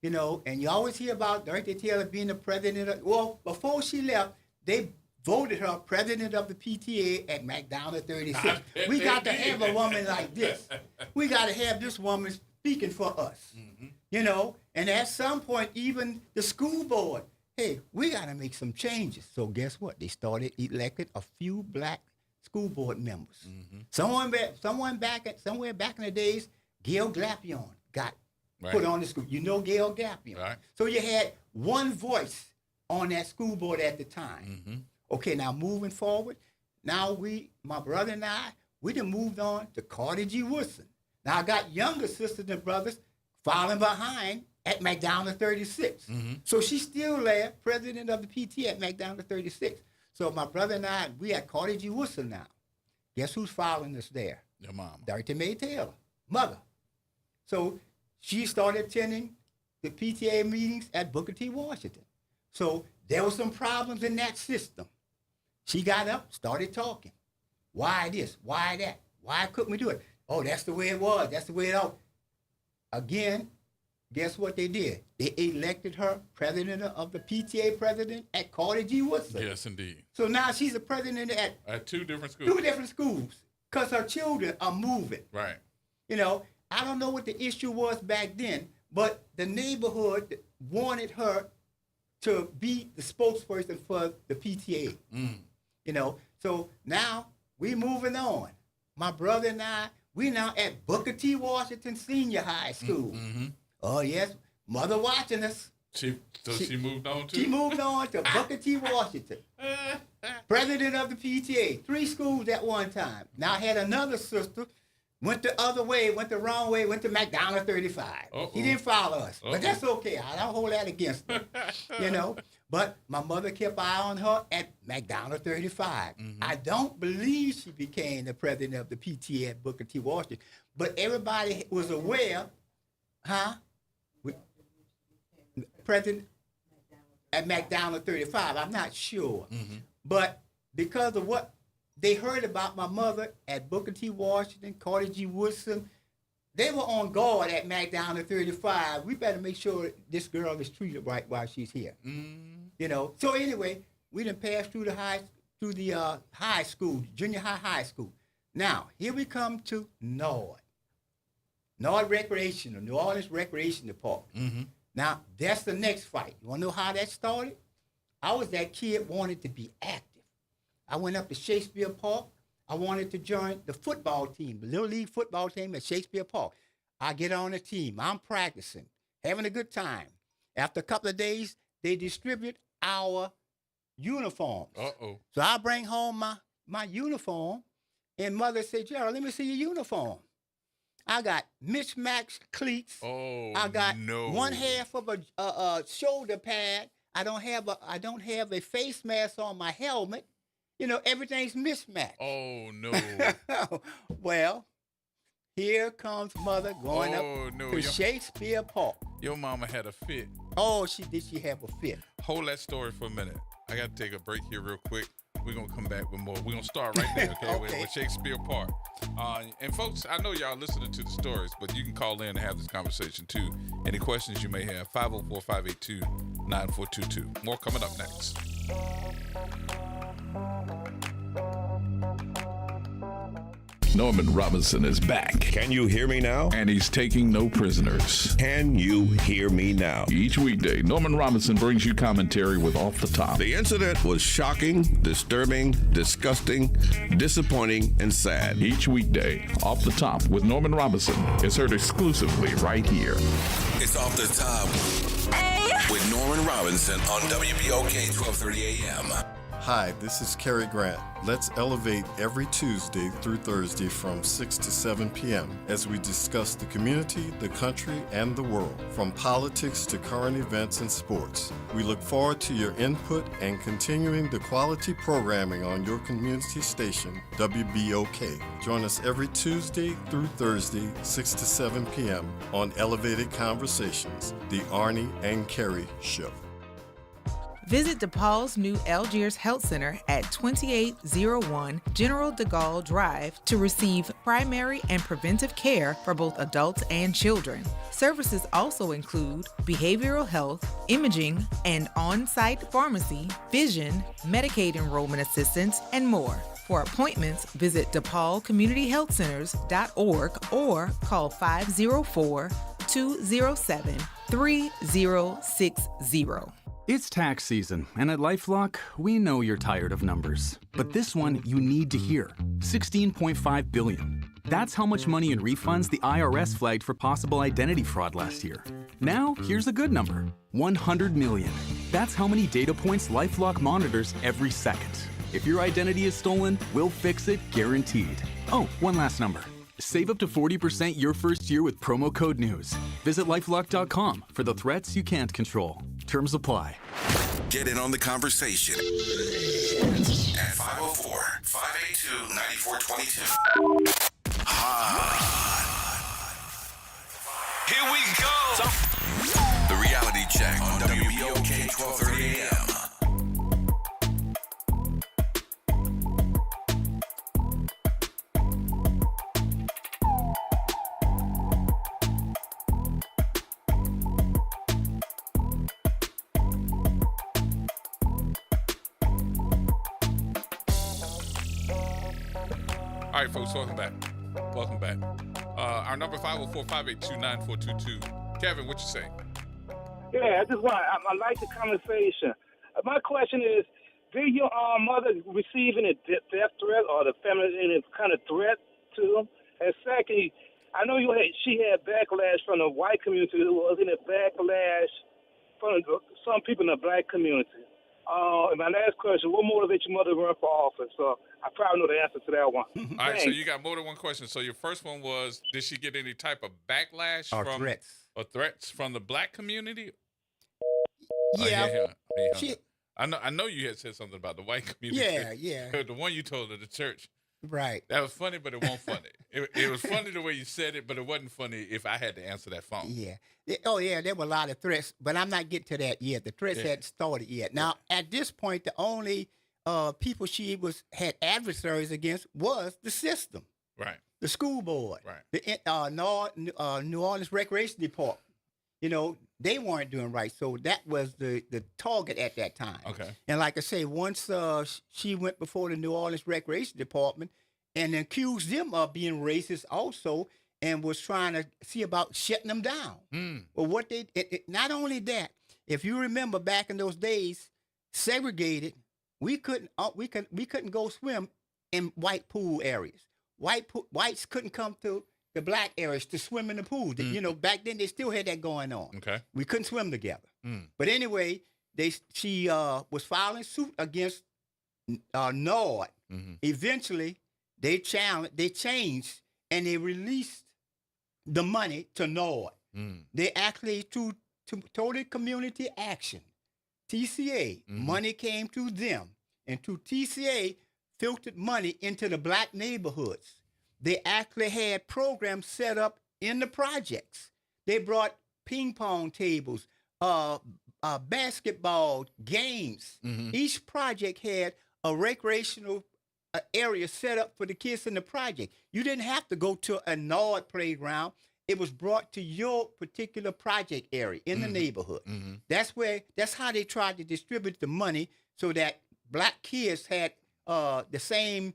You know, and you always hear about Dorothy Taylor being the president. Well, before she left, they voted her president of the PTA at McDonald 36. We got to have a woman like this. We got to have this woman speaking for us. Mm-hmm. You know, and at some point, even the school board, hey, we got to make some changes. So guess what? They started elected a few black school board members. Mm-hmm. Somewhere back in the days, Gail Glapion got put on the school. You know Gail Glapion. Right. So you had one voice on that school board at the time. Mm-hmm. Okay, now moving forward, now my brother and I, we done moved on to Carter G. Woodson. Now I got younger sisters and brothers following behind at McDonald 36. Mm-hmm. So she's still there, president of the PT at McDonald 36. So my brother and I, we at Carter G. Woodson now. Guess who's following us there? Your mama. Dorothy Mae Taylor, mother. So she started attending the PTA meetings at Booker T. Washington. So there were some problems in that system. She got up, started talking. Why this? Why that? Why couldn't we do it? Oh, that's the way it was. That's the way it was. Again, guess what they did? They elected her president of the PTA president at Carter G. Woodson. Yes, indeed. So now she's a president at two different schools. Two different schools, because her children are moving. Right. You know, I don't know what the issue was back then, but the neighborhood wanted her to be the spokesperson for the PTA. Mm. You know, so now we moving on. My brother and I, we now at Booker T. Washington Senior High School. Mm-hmm. Oh, yes, mother watching us. She moved on too? She moved on to Booker T. Washington. President of the PTA. 3 schools at one time. Now I had another sister, went the other way, went the wrong way, went to McDonald 35. Uh-oh. He didn't follow us, but that's okay. I don't hold that against her, you know. But my mother kept an eye on her at McDonald 35. Mm-hmm. I don't believe she became the president of the PTA at Booker T. Washington, but everybody was aware, president at McDonald 35. I'm not sure, but because of what they heard about my mother at Booker T. Washington, Carter G. Woodson, they were on guard at McDonald 35. We better make sure this girl is treated right while she's here. You know. So anyway, we done passed through the high school, junior high school. Now here we come to Nord Recreational, New Orleans Recreation Department. Mm-hmm. Now that's the next fight. You want to know how that started? I was that kid wanted to be active. I went up to Shakespeare Park. I wanted to join the football team, the Little League football team at Shakespeare Park. I get on the team. I'm practicing, having a good time. After a couple of days, they distribute our uniforms. Uh-oh. So I bring home my uniform, and mother said, Gerald, let me see your uniform. I got mismatched cleats. Oh, I got no. one half of a shoulder pad. I don't have a face mask on my helmet. You know, everything's mismatched. Oh, no. Well, here comes mother going up to Shakespeare Park. Your mama had a fit. Oh, she have a fit. Hold that story for a minute. I got to take a break here real quick. We're going to come back with more. We're going to start right there, okay, with Shakespeare Park. And folks, I know y'all listening to the stories, but you can call in and have this conversation too. Any questions you may have, 504-582-9422. More coming up next. Norman Robinson is back. Can you hear me now? And he's taking no prisoners. Can you hear me now? Each weekday, Norman Robinson brings you commentary with Off the Top. The incident was shocking, disturbing, disgusting, disappointing, and sad. Each weekday, Off the Top with Norman Robinson is heard exclusively right here. It's Off the Top with Norman Robinson on WBOK 1230 AM. Hi, this is Cary Grant. Let's elevate every Tuesday through Thursday from 6 to 7 p.m. as we discuss the community, the country, and the world, from politics to current events and sports. We look forward to your input and continuing the quality programming on your community station, WBOK. Join us every Tuesday through Thursday, 6 to 7 p.m. on Elevated Conversations, the Arnie and Cary Show. Visit DePaul's new Algiers Health Center at 2801 General de Gaulle Drive to receive primary and preventive care for both adults and children. Services also include behavioral health, imaging, and on-site pharmacy, vision, Medicaid enrollment assistance, and more. For appointments, visit DePaulCommunityHealthCenters.org or call 504-207-3060. It's tax season, and at LifeLock, we know you're tired of numbers. But this one you need to hear. $16.5 billion. That's how much money in refunds the IRS flagged for possible identity fraud last year. Now, here's a good number. $100 million. That's how many data points LifeLock monitors every second. If your identity is stolen, we'll fix it guaranteed. Oh, one last number. Save up to 40% your first year with promo code NEWS. Visit LifeLock.com for the threats you can't control. Terms apply. Get in on the conversation at 504-582-9422. Here we go. The reality check on WBOK 1230 AM. All right, folks, welcome back. Welcome back. Our number 504-582-9422. Kevin, what you say? Yeah, I like the conversation. My question is, did your mother receive any death threat or the family any kind of threat to them? And secondly, I know she had backlash from the white community. Was any backlash from some people in the black community? And my last question, what motivated your mother to run for office? So I probably know the answer to that one. All right, so you got more than one question. So your first one was, did she get any type of backlash threats from the black community? Yeah. I know you had said something about the white community. Yeah. The one you told at the church. Right. That was funny, but it wasn't funny. It was funny the way you said it, but it wasn't funny if I had to answer that phone. Yeah. There were a lot of threats, but I'm not getting to that yet. The threats hadn't started yet. Now, at this point, the only people she had adversaries against was the system. Right. The school board. Right. The New Orleans Recreation Department. They weren't doing right. So that was the target at that time. Okay. And like I say, once she went before the New Orleans Recreation Department and accused them of being racist also and was trying to see about shutting them down. But what not only that, if you remember back in those days, segregated, we couldn't go swim in white pool areas. Whites couldn't come to the black areas to swim in the pool. Back then they still had that going on. Okay. We couldn't swim together. But anyway, she was filing suit against NORD. Eventually, they changed and they released the money to NORD. They actually to Total Community Action, TCA, money came to them, and to TCA filtered money into the black neighborhoods. They actually had programs set up in the projects. They brought ping pong tables, basketball games. Each project had a recreational area set up for the kids in the project. You didn't have to go to a NORD playground. It was brought to your particular project area in the neighborhood. That's how they tried to distribute the money so that black kids had the same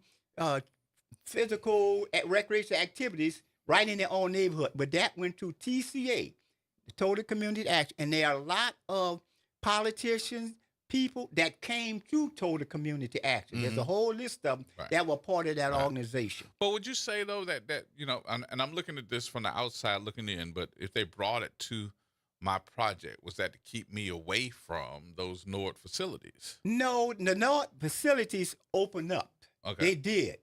physical recreational activities right in their own neighborhood. But that went to TCA, the Total Community Action. And there are a lot of politicians, people that came to Total Community Action. There's a whole list of them that were part of that organization. But would you say, though, that and I'm looking at this from the outside looking in, but if they brought it to my project? Was that to keep me away from those NORD facilities? No, the North facilities opened up. Okay. They did.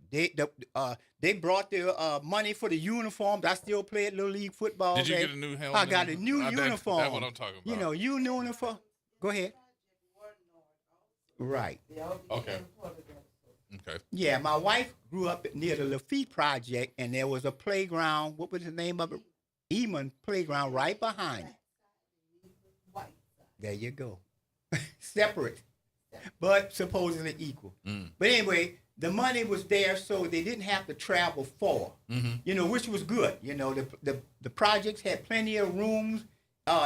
They brought their money for the uniforms. I still played Little League football. Did you get a new helmet? I got a new uniform. That's what I'm talking about. You know, uniform. Go ahead. Right. Okay. Okay. Yeah, my wife grew up near the Lafitte Project, and there was a playground. What was the name of it? Eamon Playground right behind it. There you go. Separate, but supposedly equal. But anyway, the money was there, so they didn't have to travel far. You know, which was good. You know, the projects had plenty of rooms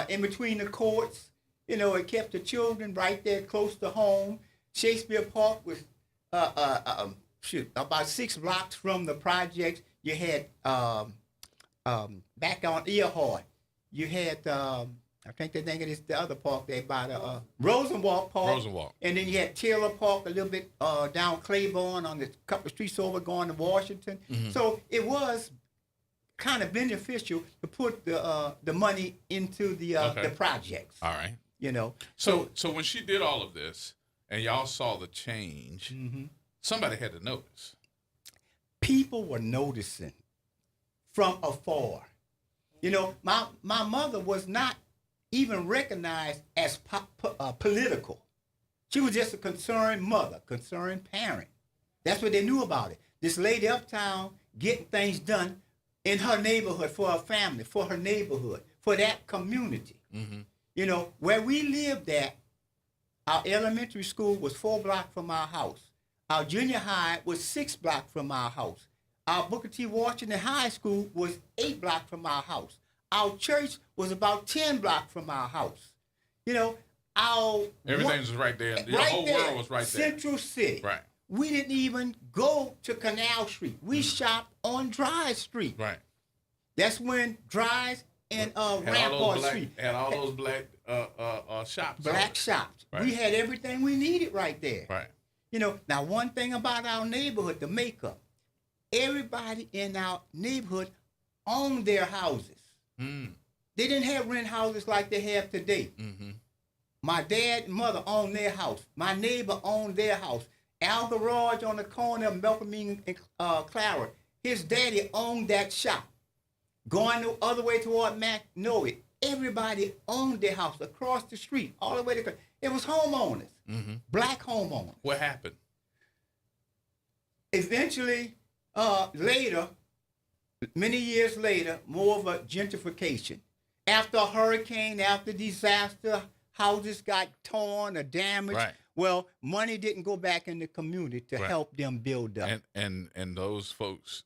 in between the courts. You know, it kept the children right there close to home. Shakespeare Park was about 6 blocks from the projects. You had back on Earhart, you had I think they think it is the other park there by the Rosenwalk Park. Rosenwalk. And then you had Taylor Park a little bit down Claiborne on the couple of streets over going to Washington. So it was kind of beneficial to put the money into the projects. All right. You know. So when she did all of this and y'all saw the change, somebody had to notice. People were noticing from afar. You know, my mother was not even recognized as political. She was just a concerned mother, concerned parent. That's what they knew about it. This lady uptown getting things done in her neighborhood for her family, for her neighborhood, for that community. You know, where we lived at, our elementary school was 4 blocks from our house. Our junior high was 6 blocks from our house. Our Booker T. Washington High School was 8 blocks from our house. Our church was about 10 blocks from our house. You know, everything was right there. Your whole world was right there. Central City. Right. We didn't even go to Canal Street. We shopped on Dry Street. Right. That's when Dry's and Rampart Street had all those black shops. Black shops. Right. We had everything we needed right there. Right. You know, now one thing about our neighborhood, the makeup, everybody in our neighborhood owned their houses. They didn't have rent houses like they have today. My dad and mother owned their house. My neighbor owned their house. Al Garage on the corner of Melpomene and Clara, his daddy owned that shop. Going the other way toward Magnolia, everybody owned their house across the street, all the way to. It was homeowners, black homeowners. What happened? Eventually, later, many years later, more of a gentrification. After a hurricane, after disaster, houses got torn or damaged. Right. Well, money didn't go back in the community to help them build up. And those folks,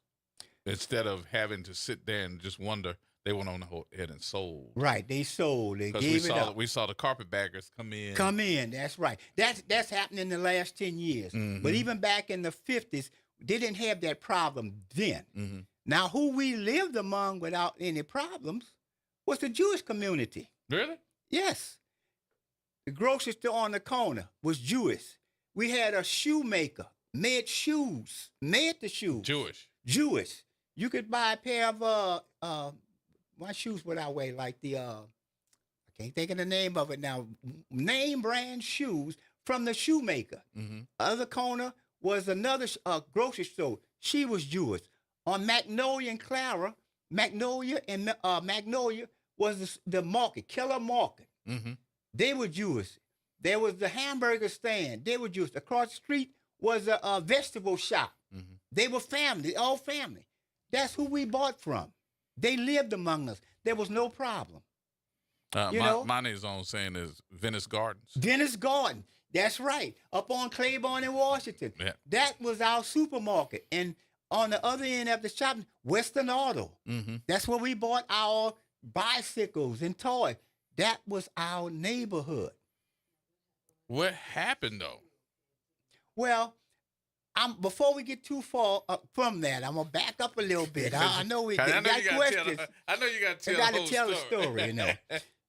instead of having to sit there and just wonder, they went on ahead and sold. Right, they sold. They gave it up. We saw the carpetbaggers come in. Come in, that's right. That's happened in the last 10 years. But even back in the 50s, they didn't have that problem then. Now, who we lived among without any problems was the Jewish community. Really? Yes. The grocery store on the corner was Jewish. We had a shoemaker, made the shoes. Jewish. You could buy a pair of, my shoes what I wear, like the, I can't think of the name of it now, name brand shoes from the shoemaker. Other corner was another grocery store. She was Jewish. On Magnolia and Clara, Magnolia was the market, Keller Market. They were Jewish. There was the hamburger stand. They were Jewish. Across the street was a vegetable shop. They were family, all family. That's who we bought from. They lived among us. There was no problem. My name's on saying is Venice Gardens. Venice Garden. That's right. Up on Claiborne in Washington. Yeah. That was our supermarket. And on the other end of the shopping, Western Auto. That's where we bought our bicycles and toys. That was our neighborhood. What happened, though? Well, before we get too far from that, I'm going to back up a little bit. I know we got questions. I know you got to tell the story, you know.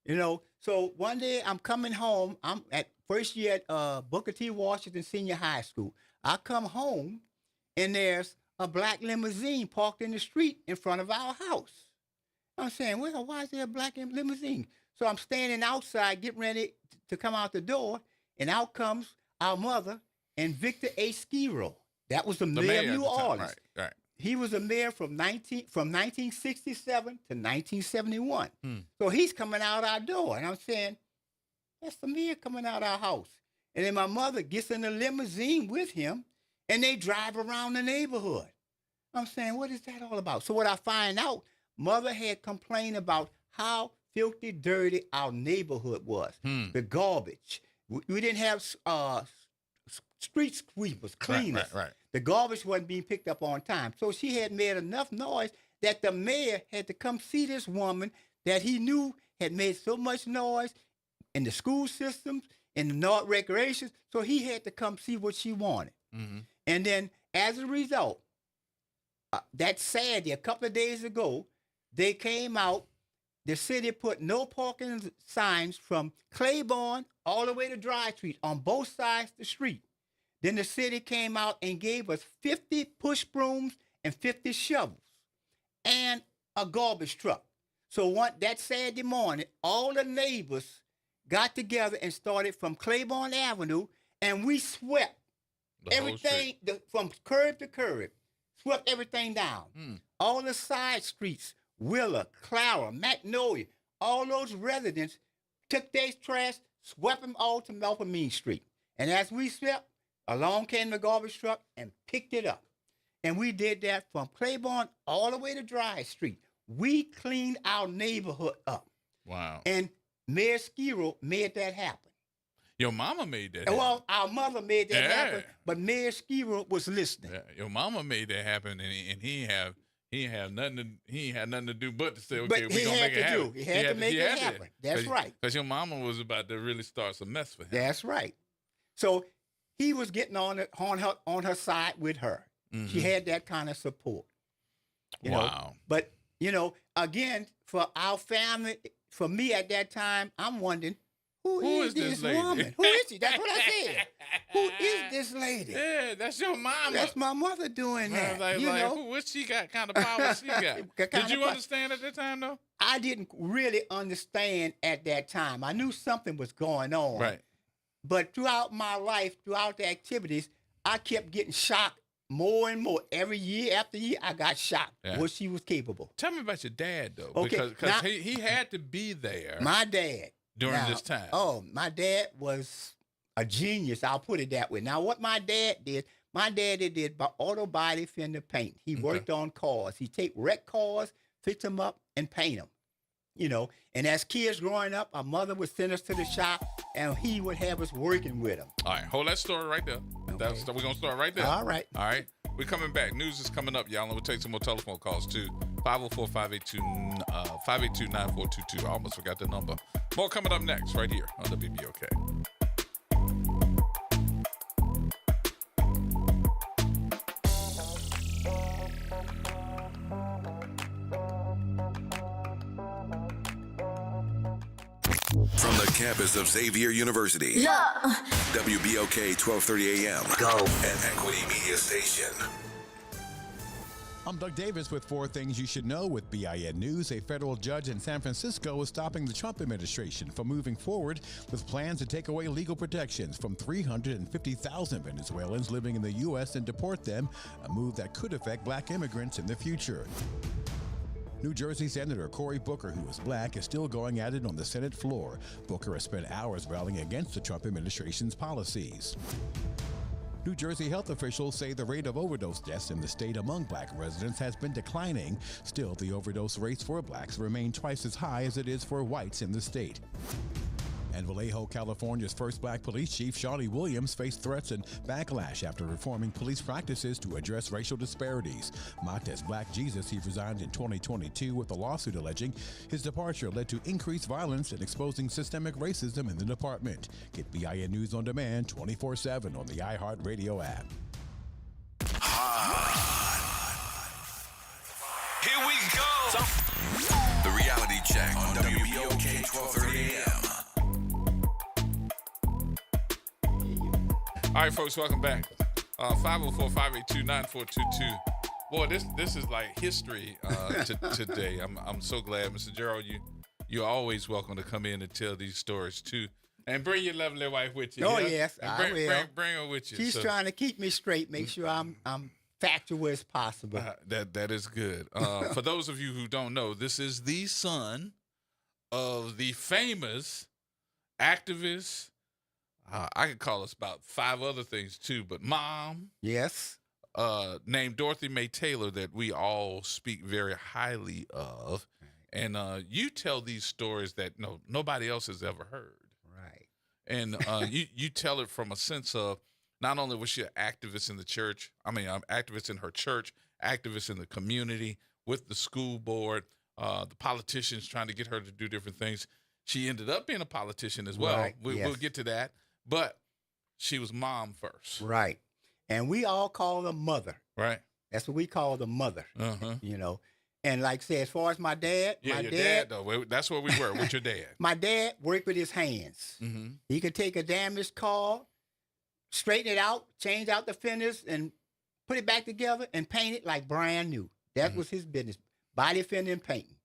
You know, so one day I'm coming home. I'm at first year at Booker T. Washington Senior High School. I come home, and there's a black limousine parked in the street in front of our house. I'm saying, well, why is there a black limousine? So I'm standing outside, getting ready to come out the door, and out comes our mother and Victor A. Skiro. That was the mayor of New Orleans. Right. He was the mayor from 1967 to 1971. So he's coming out our door, and I'm saying, that's the mayor coming out our house. And then my mother gets in a limousine with him, and they drive around the neighborhood. I'm saying, what is that all about? So what I find out, mother had complained about how filthy, dirty our neighborhood was. The garbage. We didn't have street sweepers, cleaners. Right. The garbage wasn't being picked up on time. So she had made enough noise that the mayor had to come see this woman that he knew had made so much noise in the school systems, in the North recreations. So he had to come see what she wanted. And then as a result, that Saturday, a couple of days ago, they came out. The city put no parking signs from Claiborne all the way to Dry Street on both sides of the street. Then the city came out and gave us 50 push brooms and 50 shovels and a garbage truck. So that Saturday morning, all the neighbors got together and started from Claiborne Avenue, and we swept everything from curb to curb, swept everything down. All the side streets, Willa, Clara, Magnolia, all those residents took their trash, swept them all to Melpomene Street. And as we swept, along came the garbage truck and picked it up. And we did that from Claiborne all the way to Dry Street. We cleaned our neighborhood up. Wow. And Mayor Skiro made that happen. Your mama made that happen. Well, our mother made that happen, but Mayor Skiro was listening. Yeah. Your mama made that happen, and he had nothing to do but to say, okay, but we're gonna make it happen. He had to make it happen. That's right. Because your mama was about to really start some mess for him. That's right. So he was getting on her side with her. She had that kind of support. You know? But again, for our family, for me at that time, I'm wondering, who is this woman? Who is she? That's what I said. Who is this lady? Yeah, that's your mama. That's my mother doing that. What she got? Kind of power she got? Did you understand at that time though? I didn't really understand at that time. I knew something was going on. Right. But throughout my life, throughout the activities, I kept getting shocked more and more. Every year after year, I got shocked what she was capable. Tell me about your dad though, okay, because he had to be there. My dad. During this time. Oh, my dad was a genius. I'll put it that way. Now, what my dad did auto body fender paint. He worked on cars. He take wrecked cars, fix them up, and paint them. And as kids growing up, our mother would send us to the shop, and he would have us working with him. All right, hold that story right there. Okay. We're going to start right there. All right. We're coming back. News is coming up, y'all, and we'll take some more telephone calls, too. 504-582-9422. I almost forgot the number. More coming up next right here on WBOK. From the campus of Xavier University. WBOK 1230 AM. Go. An Equity Media Station. I'm Doug Davis with 4 Things You Should Know with BIN News. A federal judge in San Francisco is stopping the Trump administration from moving forward with plans to take away legal protections from 350,000 Venezuelans living in the U.S. and deport them, a move that could affect black immigrants in the future. New Jersey Senator Cory Booker, who is black, is still going at it on the Senate floor. Booker has spent hours rallying against the Trump administration's policies. New Jersey health officials say the rate of overdose deaths in the state among black residents has been declining. Still, the overdose rates for blacks remain twice as high as it is for whites in the state. And Vallejo, California's first black police chief, Shawnee Williams, faced threats and backlash after reforming police practices to address racial disparities. Mocked as Black Jesus, he resigned in 2022 with a lawsuit alleging his departure led to increased violence and exposing systemic racism in the department. Get BIN News on demand 24/7 on the iHeartRadio app. Here we go. The reality check on WBOK 1230 AM. All right, folks, welcome back. 504-582-9422. Boy, this is like history today. I'm so glad, Mr. Gerald, you're always welcome to come in and tell these stories too. And bring your lovely wife with you. Oh, yeah? yes, and I will. Bring her with you. She's trying to keep me straight, make sure I'm factual as possible. That is good. For those of you who don't know, this is the son of the famous activist. I could call us about 5 other things too, but mom. Yes. Named Dorothy Mae Taylor, that we all speak very highly of. And you tell these stories that nobody else has ever heard. Right. And you tell it from a sense of, not only was she an activist in the church, I'm activist in her church, activist in the community, with the school board, the politicians trying to get her to do different things. She ended up being a politician as well. Right, We'll get to that. But she was mom first. Right. And we all call her mother. Right. That's what we call the mother. You know. And like I said, as far as my dad, your dad though. That's where we were with your dad. My dad worked with his hands. Mm-hmm. He could take a damaged car, straighten it out, change out the fenders, and put it back together and paint it like brand new. That was his business. Body fender and painting.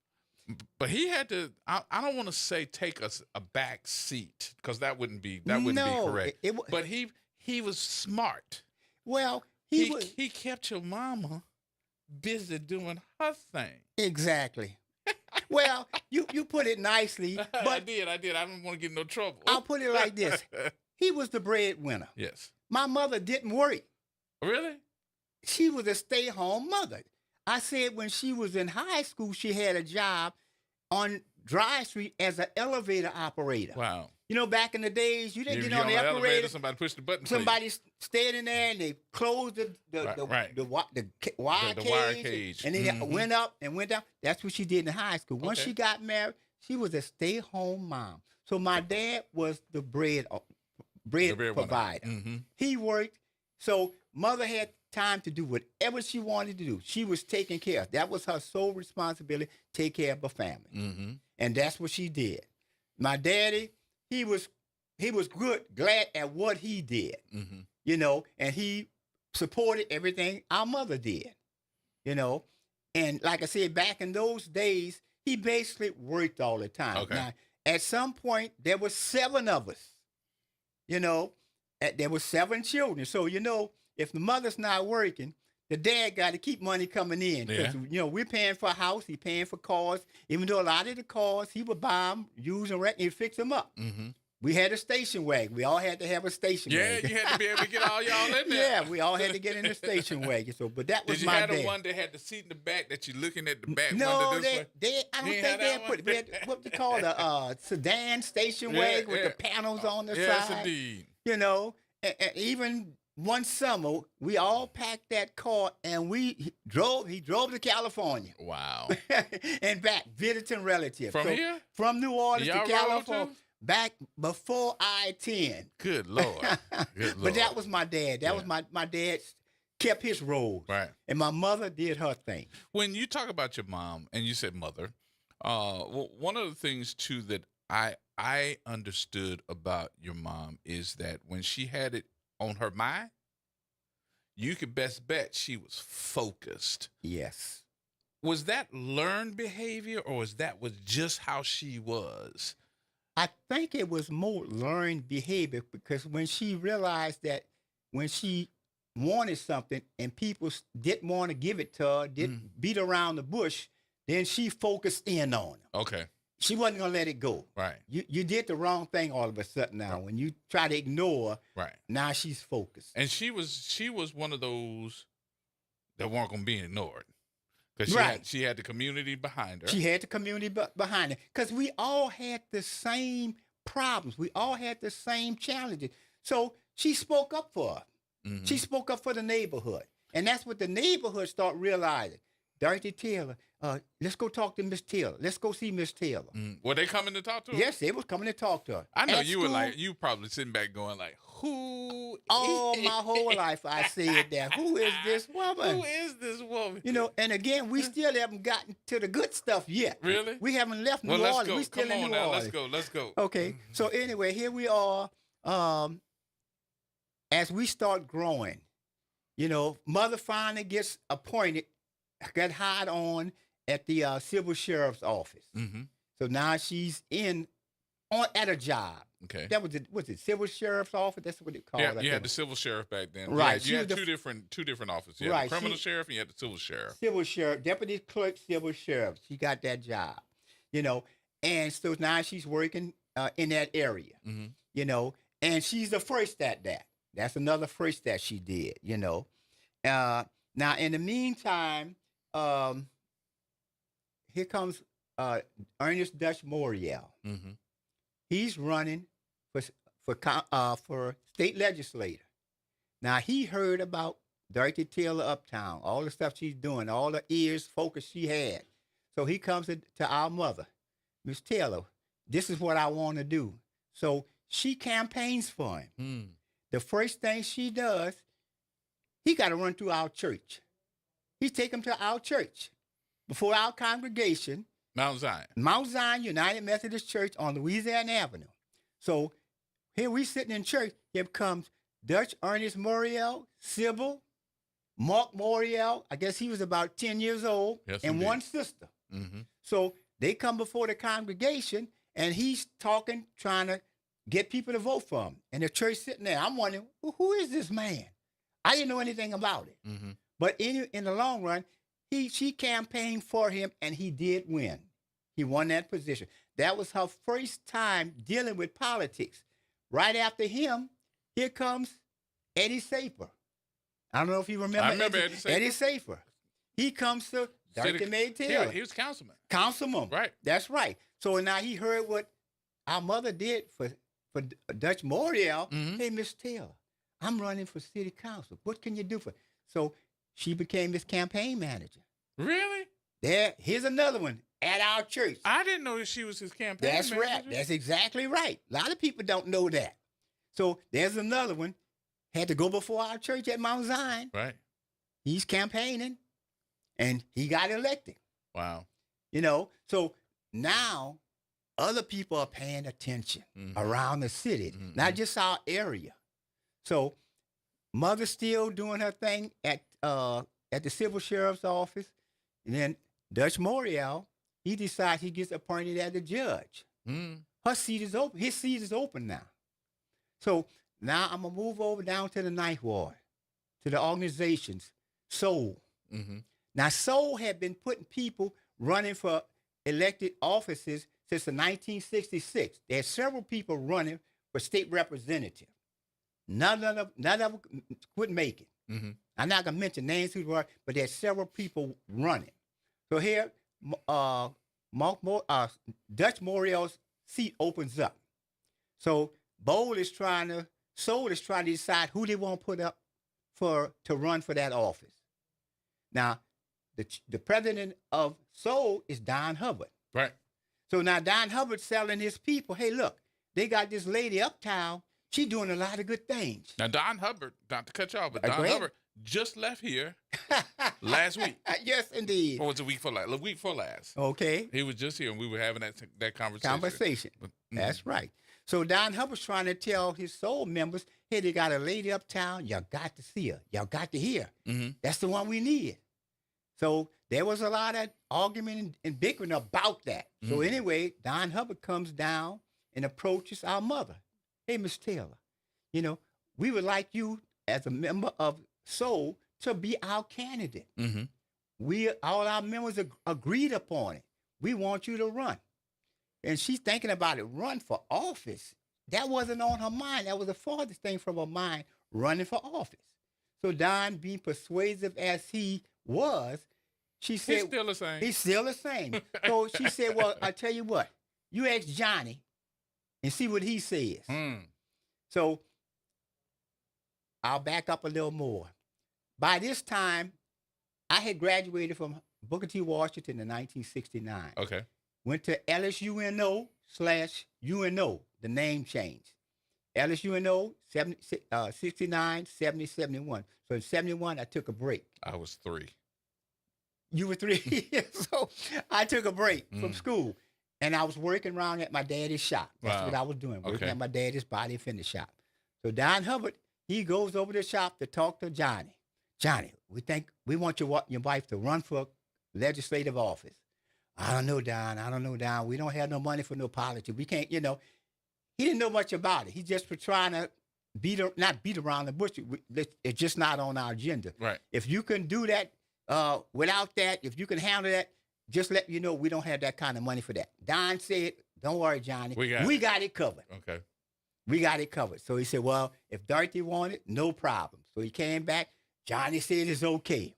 But he had to, I don't want to say take a back seat, because that wouldn't be correct. But he was smart. Well, he kept your mama busy doing her thing. Exactly. Well, you put it nicely, but I did. I don't want to get in no trouble. I'll put it like this. He was the breadwinner. Yes. My mother didn't work. Really? She was a stay-home mother. I said when she was in high school, she had a job on Dry Street as an elevator operator. Wow. You know, back in the days, you didn't get on the elevator. Somebody pushed the button. Somebody stayed in there and they closed the wire cage, and then it went up and went down. That's what she did in high school. Once she got married, she was a stay-home mom. So my dad was the bread provider. Mm-hmm. He worked, so mother had time to do whatever she wanted to do. She was taking care of. That was her sole responsibility, take care of her family. Mm-hmm. And that's what she did. My daddy, he was good, glad at what he did, you know, and he supported everything our mother did, you know. And like I said, back in those days, he basically worked all the time. Okay. Now, at some point, there were 7 of us, you know, there were 7 children. So, you know, if the mother's not working, the dad got to keep money coming in. Because, you know, we're paying for a house, he's paying for cars. Even though a lot of the cars, he would buy them, use and wreck, and fix them up. Mm-hmm. We had a station wagon. We all had to have a station wagon. Yeah, you had to be able to get all y'all in there. Yeah, we all had to get in the station wagon. So, but that was my dad. Did you have the one that had the seat in the back that you're looking at the back? No, I don't think they had put. We had what they call the sedan station wagon with the panels on the side. Yes, indeed. You know, and even one summer, we all packed that car and he drove to California. Wow. And back, visiting relatives. From here? From New Orleans to California. Too? Back before I-10. Good Lord. Good Lord. But that was my dad. That was my dad kept his role. Right. And my mother did her thing. When you talk about your mom, and you said mother, one of the things, too, that I understood about your mom is that when she had it on her mind, you could best bet she was focused. Yes. Was that learned behavior, or was just how she was? I think it was more learned behavior, because when she realized that when she wanted something and people didn't want to give it to her, didn't beat around the bush, then she focused in on it. Okay. She wasn't going to let it go. Right. You did the wrong thing all of a sudden now. Right. When you try to ignore her, right. Now she's focused. And she was one of those that weren't going to be ignored. Because she had the community behind her. She had the community behind her. Because we all had the same problems. We all had the same challenges. So she spoke up for her. Mm-hmm. She spoke up for the neighborhood. And that's what the neighborhood started realizing. Dorothy Taylor, let's go talk to Miss Taylor. Let's go see Miss Taylor. Were they coming to talk to her? Yes, they was coming to talk to her. I know you probably sitting back going like, who? All my whole life I said that. Who is this woman? Who is this woman? You know, and again, we still haven't gotten to the good stuff yet. Really? We haven't left New Orleans. Go. We still in New Orleans. Let's go. Okay, so anyway, here we are. As we start growing, you know, mother finally gets appointed, got hired on at the civil sheriff's office. Mm-hmm. So now she's at a job. Okay. That was it civil sheriff's office? That's what it called. Yeah, you had the civil sheriff back then. Right. You had two different offices. You had the criminal sheriff and you had the civil sheriff. Civil sheriff, deputy clerk, civil sheriff. She got that job, and so now she's working in that area, and she's the first at that. That's another first that she did, Now, in the meantime, here comes Ernest Dutch Morial. Mm-hmm. He's running for state legislator. Now, he heard about Dorothy Taylor Uptown, all the stuff she's doing, all the focus she had. So he comes to our mother, Miss Taylor, this is what I want to do. So she campaigns for him. Mm. The first thing she does, he got to run through our church. He take him to our church before our congregation. Mount Zion United Methodist Church on Louisiana Avenue. So here we sitting in church. Here comes Dutch Ernest Morial, Sybil, Mark Morial. I guess he was about 10 years old, and indeed. one sister. Mm-hmm. So they come before the congregation, and he's talking, trying to get people to vote for him. And the church sitting there. I'm wondering, who is this man? I didn't know anything about it. Mm-hmm. But in the long run, she campaigned for him, and he did win. He won that position. That was her first time dealing with politics. Right after him, here comes Eddie Saper. I don't know if you remember. I remember Eddie Saper. Eddie Saper. He comes to Dorothy Mae Taylor. Yeah, he was councilman. Councilman. Right. That's right. So now he heard what our mother did for Dutch Morial. Mm-hmm. Hey, Miss Taylor, I'm running for city council. What can you do for? So she became his campaign manager. Really? Here's another one at our church. I didn't know that she was his campaign That's manager. right. That's exactly right. A lot of people don't know that. So there's another one. Had to go before our church at Mount Zion. Right. He's campaigning, and he got elected. Wow. So now other people are paying attention around the city, not just our area. So mother's still doing her thing at the civil sheriff's office, and then Dutch Morial, he decides he gets appointed as a judge. Her seat is open. His seat is open now. So now I'm going to move over down to the Ninth Ward, to the organizations, Soul. Mm-hmm. Now, Soul had been putting people running for elected offices since the 1966. There are several people running for state representative. None of them couldn't make it. Mm-hmm. I'm not going to mention names who were, but there's several people running. So here, Dutch Morial's seat opens up. So Soul is trying to decide who they want to put up to run for that office. Now, the president of Soul is Don Hubbard. Right. So now Don Hubbard's telling his people, hey, look, they got this lady uptown. She's doing a lot of good things. Now, Don Hubbard, not to cut you off, but Don Hubbard just left here last week. Yes, indeed. Or was it week before last? Okay. He was just here, and we were having that conversation. That's right. So Don Hubbard's trying to tell his Soul members, hey, they got a lady uptown. Y'all got to see her. Y'all got to hear. Mm-hmm. That's the one we need. So there was a lot of argument and bickering about that. Mm-hmm. So anyway, Don Hubbard comes down and approaches our mother. Hey, Miss Taylor, we would like you as a member of Soul to be our candidate. Mm-hmm. All our members agreed upon it. We want you to run. And she's thinking about it, run for office. That wasn't on her mind. That was the farthest thing from her mind, running for office. So Don, being persuasive as he was, she said... He's still the same. He's still the same. So she said, well, I tell you what, you ask Johnny and see what he says. So I'll back up a little more. By this time, I had graduated from Booker T. Washington in 1969. Okay. Went to LSUNO/UNO, the name changed. LSUNO, 69, 70, 71. So in 71, I took a break. I was 3. You were 3. So I took a break from school. And I was working around at my daddy's shop. That's what I was doing, working at my daddy's body fitness shop. So Don Hubbard, he goes over to the shop to talk to Johnny. Johnny, we want your wife to run for legislative office. I don't know, Don. We don't have no money for no politics. We can't, He didn't know much about it. He just was trying to not beat around the bush. It's just not on our agenda. Right. If you can do that without that, if you can handle that, just let you know we don't have that kind of money for that. Don said, don't worry, Johnny. We got it covered. Okay. We got it covered. So he said, well, if Dorothy wanted, no problem. So he came back. Johnny said it's okay.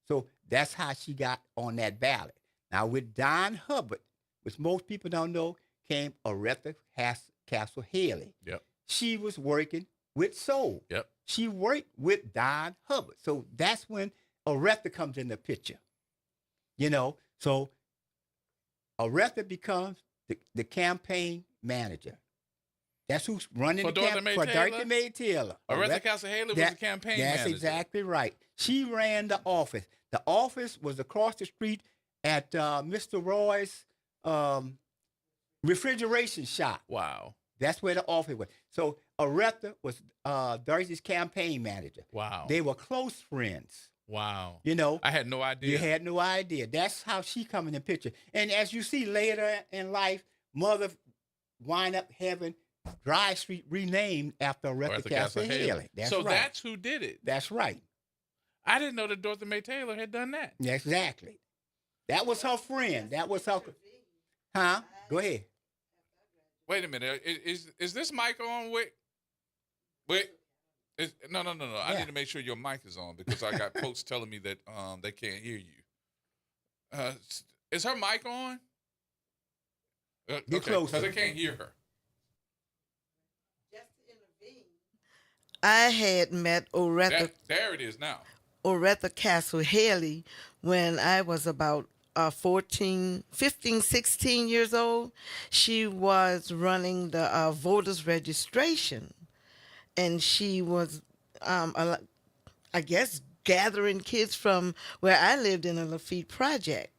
So that's how she got on that ballot. Now, with Don Hubbard, which most people don't know, came Aretha Castle Haley. Yep. She was working with Soul. Yep. She worked with Don Hubbard. So that's when Aretha comes in the picture. So Aretha becomes the campaign manager. That's who's running for the campaign for Dorothy Mae Taylor. Aretha Castle Haley was the campaign manager. That's exactly right. She ran the office. The office was across the street at Mr. Roy's refrigeration shop. Wow. That's where the office was. So Aretha was Dorothy's campaign manager. Wow. They were close friends. Wow. I had no idea. You had no idea. That's how she come in the picture. And as you see later in life, Mother wind up having Dry Street renamed after Aretha Castle Haley. That's right. That's who did it. That's right. I didn't know that Dorothy Mae Taylor had done that. Exactly. That was her friend. That was her. Huh? Go ahead. Wait a minute. Is this mic on? Wait. No. I need to make sure your mic is on because I got folks telling me that they can't hear you. Is her mic on? Get closer. Because I can't hear her. I had met Aretha. There it is now. Aretha Castle Haley when I was about 15, 16 years old. She was running the voters registration, and she was, I guess, gathering kids from where I lived in the Lafitte Project.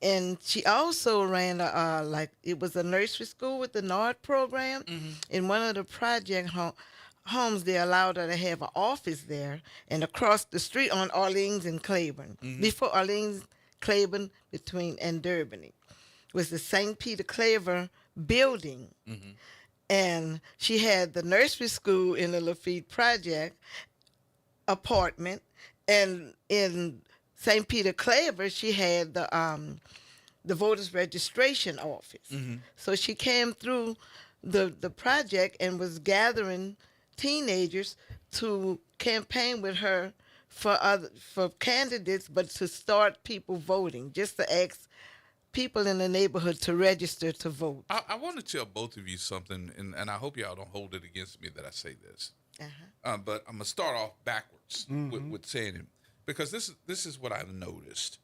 And she also ran it was a nursery school with the NARD program. Mm-hmm. In one of the project homes, they allowed her to have an office there, and across the street on Orleans and Claiborne. Mm-hmm. Before Orleans, Claiborne, and Durbany was the St. Peter Claver building. Mm-hmm. And she had the nursery school in the Lafitte Project apartment, and in St. Peter Claver, she had the voters registration office. Mm-hmm. So she came through the project and was gathering teenagers to campaign with her for candidates, but to start people voting, just to ask people in the neighborhood to register to vote. I want to tell both of you something, and I hope y'all don't hold it against me that I say this. Uh-huh. But I'm gonna start off backwards with saying it, because this is what I've noticed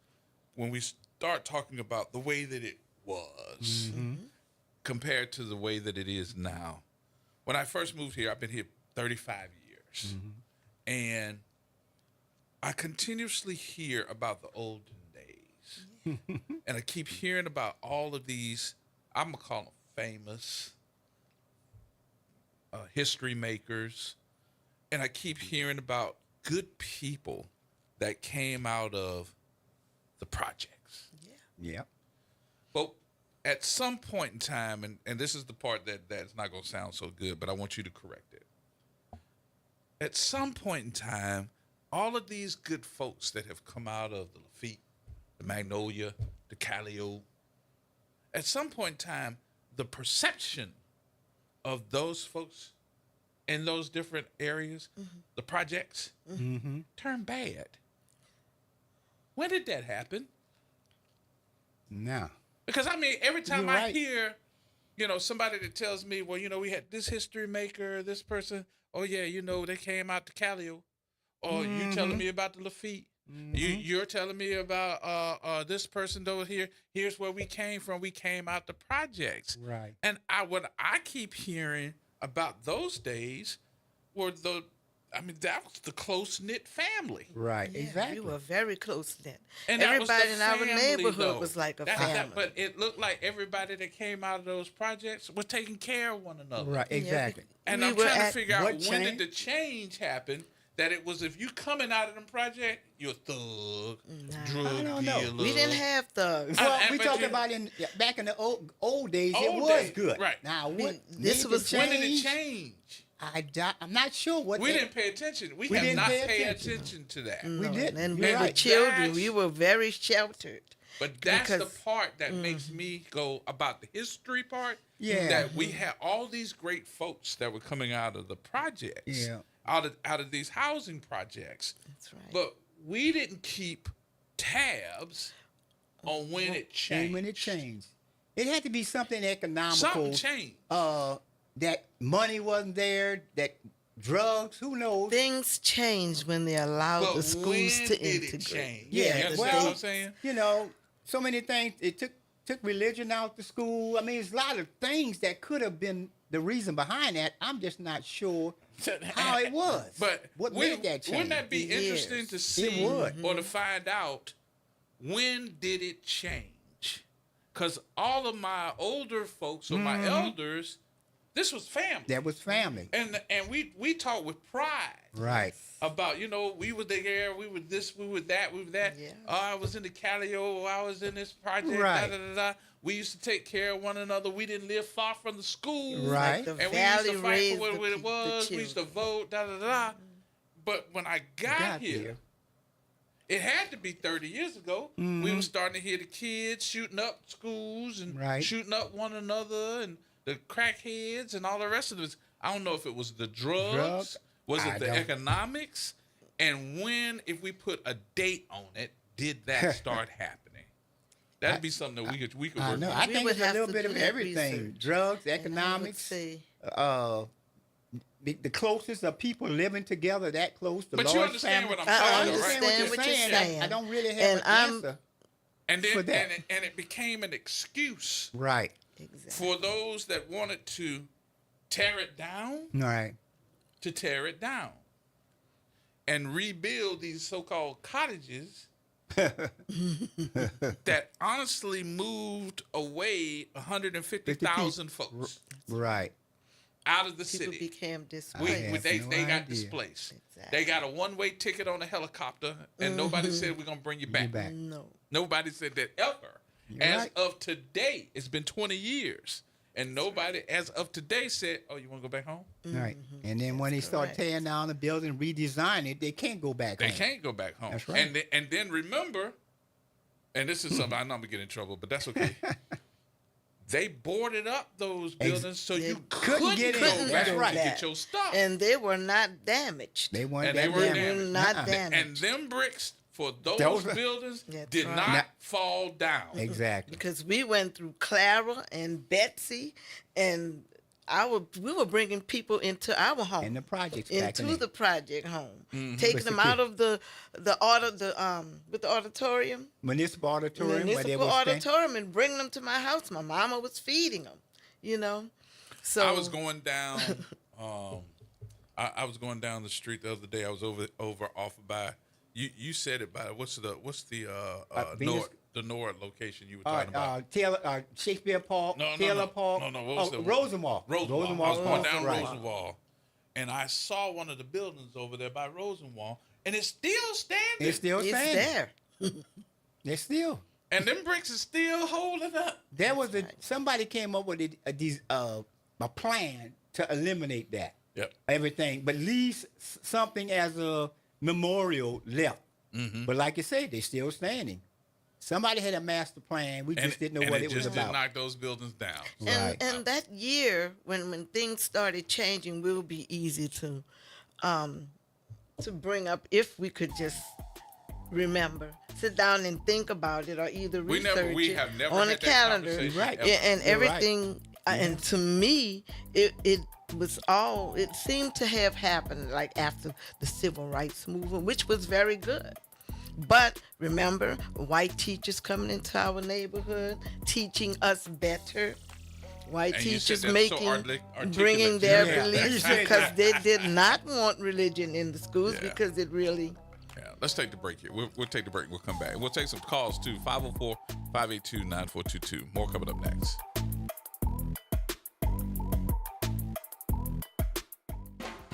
when we start talking about the way that it was compared to the way that it is now. When I first moved here, I've been here 35 years, and I continuously hear about the olden days, and I keep hearing about all of these, I'm going to call them famous history makers, and I keep hearing about good people that came out of the projects. Yeah. But at some point in time, and this is the part that's not going to sound so good, but I want you to correct it. At some point in time, all of these good folks that have come out of the Lafitte, the Magnolia, the Calliope, at some point in time, the perception of those folks in those different areas, the projects, turned bad. When did that happen? Now. Because, I mean, every time I hear, somebody that tells me, well, we had this history maker, this person, oh, yeah, they came out to Calliope. Or you telling me about the Lafitte. You're telling me about this person over here. Here's where we came from. We came out the projects. Right. And what I keep hearing about those days were that was the close-knit family. Right, yeah, exactly. We were very close-knit. And everybody in our family, neighborhood was like a family. But it looked like everybody that came out of those projects was taking care of one another. Right, exactly. And I'm trying to figure out when did the change happen, that it was if you coming out of them project, you're a thug, drug dealer. We didn't have thugs. Well, we but talking you- about back in the old days. It Old was days, good. right. Now, what? This made was- the When did it change? change? I'm not sure what. We didn't pay attention. We We have didn't not pay paid attention. attention to that. We did. And You're we were right. children. We That's- were very sheltered. But that's the Because- part that makes me go about the history part. Yeah. That we had all these great folks that were coming out of the projects. Yeah. Out of these housing projects. That's right. But we didn't keep tabs on when it changed. And when it changed, it had to be something economical. Something changed. That money wasn't there. That drugs. Who knows? Things changed when they allowed But the schools when to did it integrate. change? Yeah, You understand well, what I'm saying? You know, so many things. It took religion out the school. I mean, there's a lot of things that could have been the reason behind that. I'm just not sure how it was. But what wouldn't made that change? Wouldn't that be interesting to see or to find out when did it change? Because all of my older folks or my elders, this was family. That was family. And we talk with pride. Right. About, we were there, we were this, we were that, we were that. Yeah. Oh, I was in the Calio, I was in this project, Right. da, da, da, da. We used to take care of one another. We didn't live far from the school. Right. The And we used valley to fight raised for what the it was. We used to vote, da, da, da. But when I got here, it had to be 30 years ago. We were starting to hear the kids shooting up schools and Right. shooting up one another and the crackheads and all the rest of this. I don't know if it was the drugs. Was it I the don't- economics? And when, if we put a date on it, did that start happening? That'd be something that we could I work know. on. I We think would it's a have little to bit do of that everything: research. drugs, And I would economics. say, The closest of people living together that close. The But you large understand family. what I'm I saying, though, right? understand what you're saying. I don't really have And an I'm- answer. And then for that. and it became an excuse Right. exactly. for those that wanted to tear it down Right. to tear it down and rebuild these so-called cottages that honestly moved away 150,000 folks Right. out of the People city. became We, displaced. they no they got idea. displaced. Exactly. They got a one-way ticket on a helicopter, and nobody said we're gonna bring you back. back. No. Nobody said that ever. You're As right. of today, it's been 20 years, and nobody, as of today, said, "Oh, you want to go back home?" Right. And then when they start correct. tearing down the building, redesign it, they can't go back They home. can't go back home. That's right. And then remember, and this is something I know I'm gonna get in trouble, but that's okay. They boarded up those buildings so you couldn't get in. go Couldn't back do and that. get your stuff. And they were not damaged. They weren't And that they were damaged. damaged. Not Nuh-uh. damaged. And them bricks for those Those- buildings That's did right. not Not- fall down. Exactly. Because we went through Clara and Betsy, and we were bringing people into our home, And the projects back in into there. the project home, Mm-hmm. taking them out of the auditorium, Municipal auditorium where they municipal were staying. auditorium, and bringing them to my house. My mama was feeding them, So I was going down. I was going down the street the other day. I was over off by. You said it by what's the Venus- Nord location you were talking about? Taylor, Shakespeare Park, No. Taylor Park. No. What was the Rosenwald. Rosenwald. I was going down right. Rosenwald, and I saw one of the buildings over there by Rosenwald, and it's still standing. It's still it's standing. there. It's still. And them bricks is still holding up. There was somebody came up with a plan to eliminate that. Yep. Everything, but leave something as a memorial left. Mm-hmm. But like you said, they still standing. Somebody had a master plan. We just didn't know what it was just about. did knock those buildings down. Right. And that year, when things started changing, will be easy to bring up if we could just remember, sit down and think about it, or either We research have it never on had a that calendar, conversation Right. ever. Yeah, and You're right. everything. And to me, it was all. It seemed to have happened like after the civil rights movement, which was very good. But remember, white teachers coming into our neighborhood, teaching us better. White And you said teachers that so making, articulate. bringing their Yeah. You beliefs said because that. they did not want religion in the schools Yeah. because it really. Yeah, let's take the break here. We'll take the break. We'll come back. We'll take some calls too. 504-582-9422. More coming up next.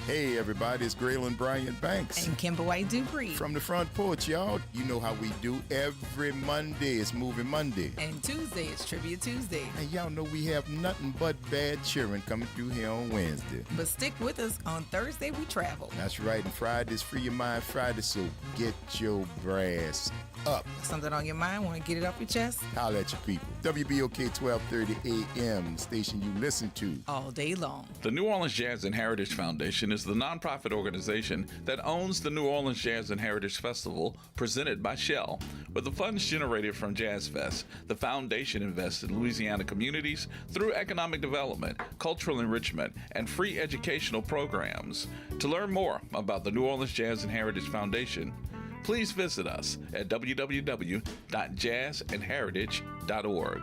Hey everybody, it's Graylin Bryant Banks. And Kimber White Dupree. From the front porch, y'all. You know how we do every Monday. It's Moving Monday. And Tuesday is Trivia Tuesday. And y'all know we have nothing but bad cheering coming through here on Wednesday. But stick with us. On Thursday, we travel. That's right. And Friday's Free Your Mind Friday, so get your brass up. Something on your mind? Want to get it off your chest? Holla at your people. WBOK 1230 AM, the station you listen to all day long. The New Orleans Jazz and Heritage Foundation is the nonprofit organization that owns the New Orleans Jazz and Heritage Festival presented by Shell. With the funds generated from Jazz Fest, the foundation invests in Louisiana communities through economic development, cultural enrichment, and free educational programs. To learn more about the New Orleans Jazz and Heritage Foundation, please visit us at www.jazzandheritage.org.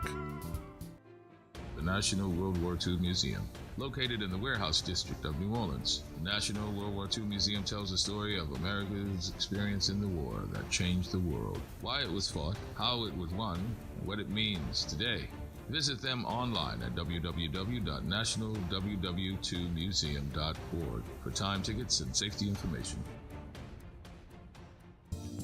The National World War II Museum, located in the Warehouse District of New Orleans. The National World War II Museum tells the story of America's experience in the war that changed the world, why it was fought, how it was won, and what it means today. Visit them online at www.nationalww2museum.org for time tickets and safety information.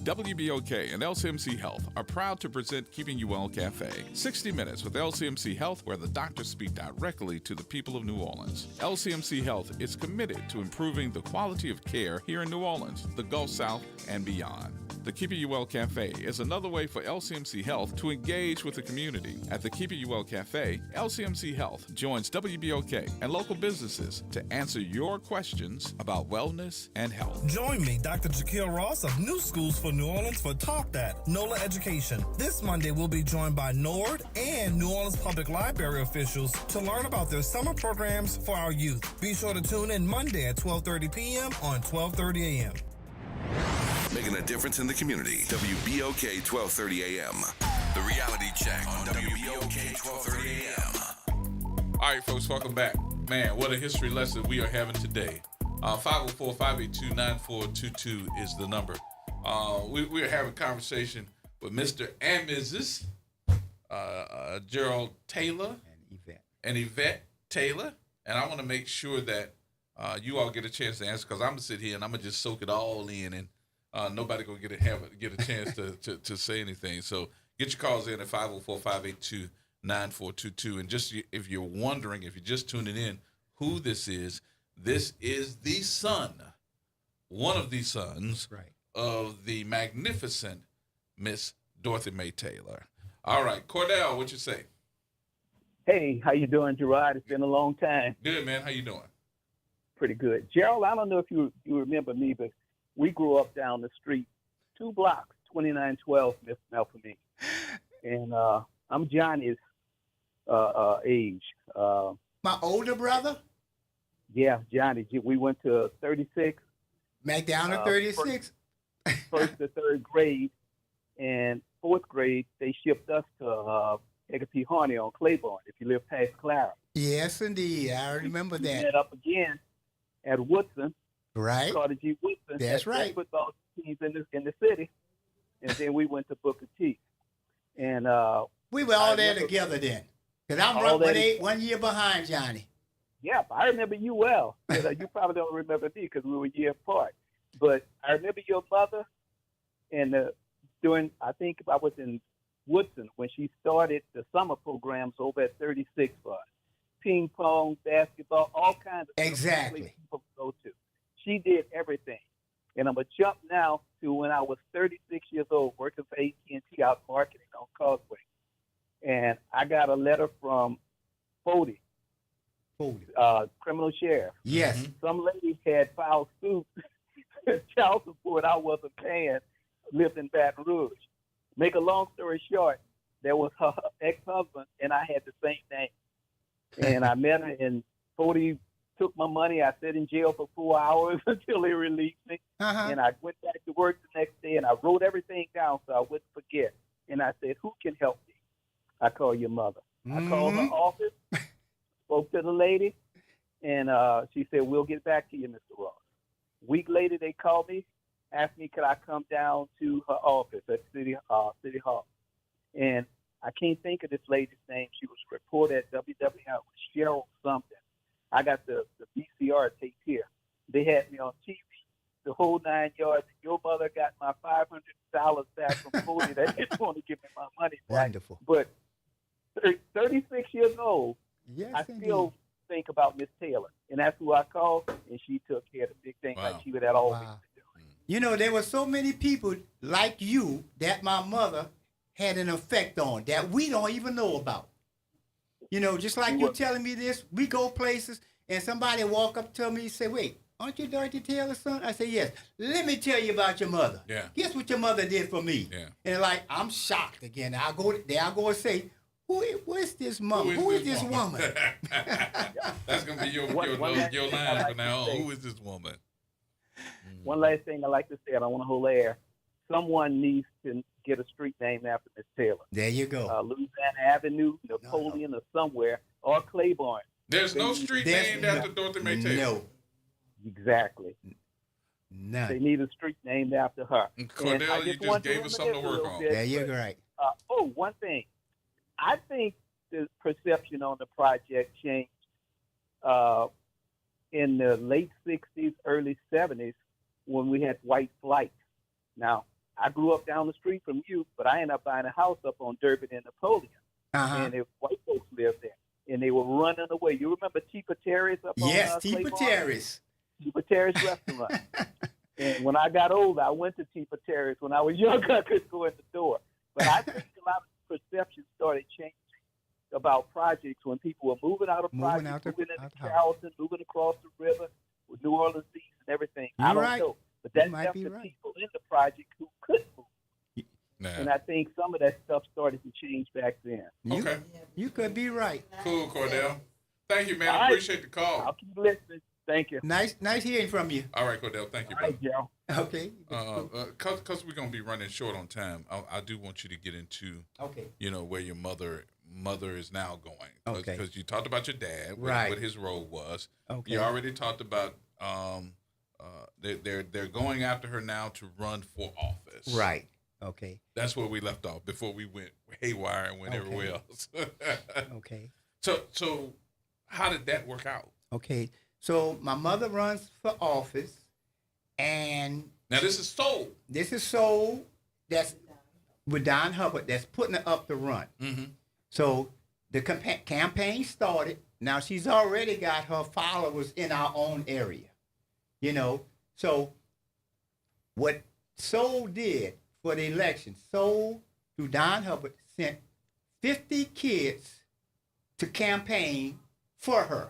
WBOK and LCMC Health are proud to present Keeping You Well Cafe. 60 Minutes with LCMC Health, where the doctors speak directly to the people of New Orleans. LCMC Health is committed to improving the quality of care here in New Orleans, the Gulf South, and beyond. The Keeping You Well Cafe is another way for LCMC Health to engage with the community. At the Keeping You Well Cafe, LCMC Health joins WBOK and local businesses to answer your questions about wellness and health. Join me, Dr. Jaquil Ross of New Schools for New Orleans for Talk That, NOLA Education. This Monday, we'll be joined by NORD and New Orleans Public Library officials to learn about their summer programs for our youth. Be sure to tune in Monday at 12:30 p.m. on 12:30 a.m. Making a difference in the community. WBOK 1230 AM. The Reality Check on WBOK 1230 AM. All right, folks, welcome back. Man, what a history lesson we are having today. 504-582-9422 is the number. We are having a conversation with Mr. and Mrs. Gerald Taylor and Yvette Taylor. And I want to make sure that you all get a chance to answer, because I'm going to sit here and I'm going to just soak it all in, and nobody going to get a chance to say anything. So get your calls in at 504-582-9422. And just if you're wondering, if you're just tuning in, who this is the son, one of the sons of the magnificent Miss Dorothy Mae Taylor. All right, Cordell, what you say? Hey, how you doing, Gerard? It's been a long time. Good, man. How you doing? Pretty good. Gerald, I don't know if you remember me, but we grew up down the street, 2 blocks, 2912 Miss Melpomene. And I'm Johnny's age. My older brother? Yeah, Johnny. We went to 36. McDowell 36? First to third grade. And fourth grade, they shipped us to Edgar P. Harney on Claiborne, if you live past Clara. Yes, indeed. I remember that. We met up again at Woodson. Right. Carter G. Woodson. That's right. Football teams in the city. And then we went to Booker T. And we were all there together then. Because I'm 1 year behind Johnny. Yeah, I remember you well. You probably don't remember me because we were a year apart. But I remember your mother, and I think I was in Woodson when she started the summer programs over at 36 for us. Ping pong, basketball, all kinds of exactly people go to. She did everything. And I'm going to jump now to when I was 36 years old, working for AT&T out marketing on Causeway. And I got a letter from Fody, criminal sheriff. Yes. Some lady had filed suit, child support I wasn't paying, lived in Baton Rouge. Make a long story short, there was her ex-husband, and I had the same name. And I met her, and Fody took my money. I sat in jail for 4 hours until they released me. And I went back to work the next day, and I wrote everything down so I wouldn't forget. And I said, who can help me? I called your mother. I called her office, spoke to the lady, and she said, we'll get back to you, Mr. Ross. A week later, they called me, asked me could I come down to her office at City Hall. And I can't think of this lady's name. She was reported at WWL, Cheryl something. I got the VCR tape here. They had me on TV, the whole 9 yards. Your mother got my $500 back from Foley. They didn't want to give me my money back. Wonderful. But 36 years old, Yes, I still think about Miss Taylor, and that's who I called, and she took care of the big thing like she would have always been doing. You know, there were so many people like you that my mother had an effect on that we don't even know about. You know, just like you're telling me this, we go places and somebody walk up to me and say, wait, aren't you Dorothy Taylor's son? I say, yes. Let me tell you about your mother. Yeah. Guess what your mother did for me? Yeah. And like, I'm shocked again. I go and say, who is this mom? Who is this woman? That's going to be your line from now on. Who is this woman? One last thing I like to say, I don't want to hold air. Someone needs to get a street named after Miss Taylor. There you go. Louisiana Avenue, Napoleon, or somewhere, or Claiborne. There's no street named after Dorothy Mae Taylor. No. Exactly. None. They need a street named after her. Cordell, you just gave us something to work on. There you're right. One thing. I think the perception on the project changed in the late 60s, early 70s when we had white flight. Now, I grew up down the street from you, but I ended up buying a house up on Durbin and Napoleon. And if white folks lived there, and they were running away. You remember Teepa Terry's up on Teepa Terry's. Teepa Terry's restaurant. And when I got older, I went to Teepa Terry's. When I was younger, I couldn't go in the door. But I think a lot of perception started changing about projects when people were moving out of projects, moving into Charleston, moving across the river with New Orleans East and everything. I don't know. But that left the people in the project who couldn't move. And I think some of that stuff started to change back then. Okay. You could be right. Cool, Cordell. Thank you, man. I appreciate the call. I'll keep listening. Thank you. Nice hearing from you. All right, Cordell. Thank you, brother. Joe. Okay. Because we're going to be running short on time, I do want you to get into, where your mother is now going. Okay. Because you talked about your dad, what his role was. Okay. You already talked about they're going after her now to run for office. Right. Okay. That's where we left off before we went haywire and went everywhere else. Okay. So how did that work out? Okay. So my mother runs for office, and now this is Soul. This is Soul. That's with Don Hubbard. That's putting her up to run. Mm-hmm. So the campaign started. Now she's already got her followers in our own area. You know. So what Soul did for the election, Soul through Don Hubbard sent 50 kids to campaign for her.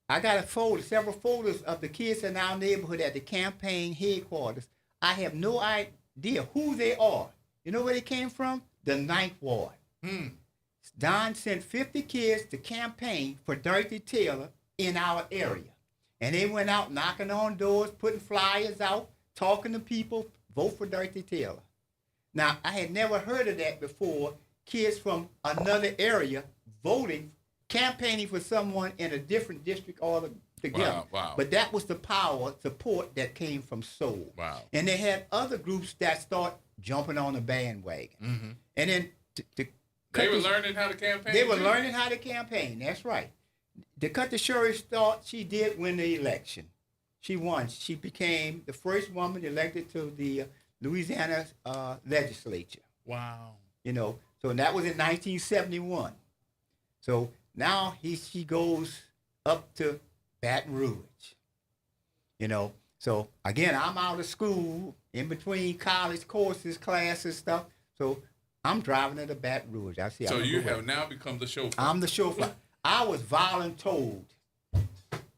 I got several folders of the kids in our neighborhood at the campaign headquarters. I have no idea who they are. You know where they came from? The 9th Ward. Don sent 50 kids to campaign for Dorothy Taylor in our area. And they went out knocking on doors, putting flyers out, talking to people, vote for Dorothy Taylor. Now, I had never heard of that before. Kids from another area voting, campaigning for someone in a different district all together. Wow. But that was the power, support that came from Soul. Wow. And they had other groups that start jumping on the bandwagon. Mm-hmm. And then they were learning how to campaign. They were learning how to campaign. That's right. To cut the story short, she did win the election. She won. She became the first woman elected to the Louisiana legislature. Wow. You know, so that was in 1971. So now she goes up to Baton Rouge. You know, so again, I'm out of school, in between college courses, classes, stuff. So I'm driving her to Baton Rouge. So you have now become the chauffeur. I'm the chauffeur. I was voluntold.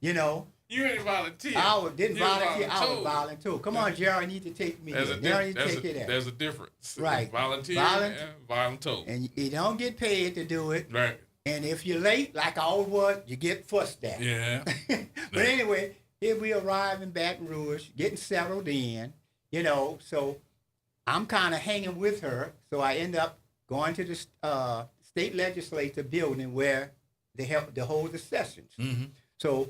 You know. You ain't volunteer. Didn't volunteer. I was voluntold. Come on, Jerry, you need to take me there. Jerry, take it there. There's a difference. Right. Volunteer and voluntold. And you don't get paid to do it. Right. And if you're late, like I always was, you get fussed at. Yeah. But anyway, here we arrive in Baton Rouge, getting settled in, you know, so I'm kind of hanging with her. So I end up going to the state legislature building where they hold the sessions. Mm-hmm. So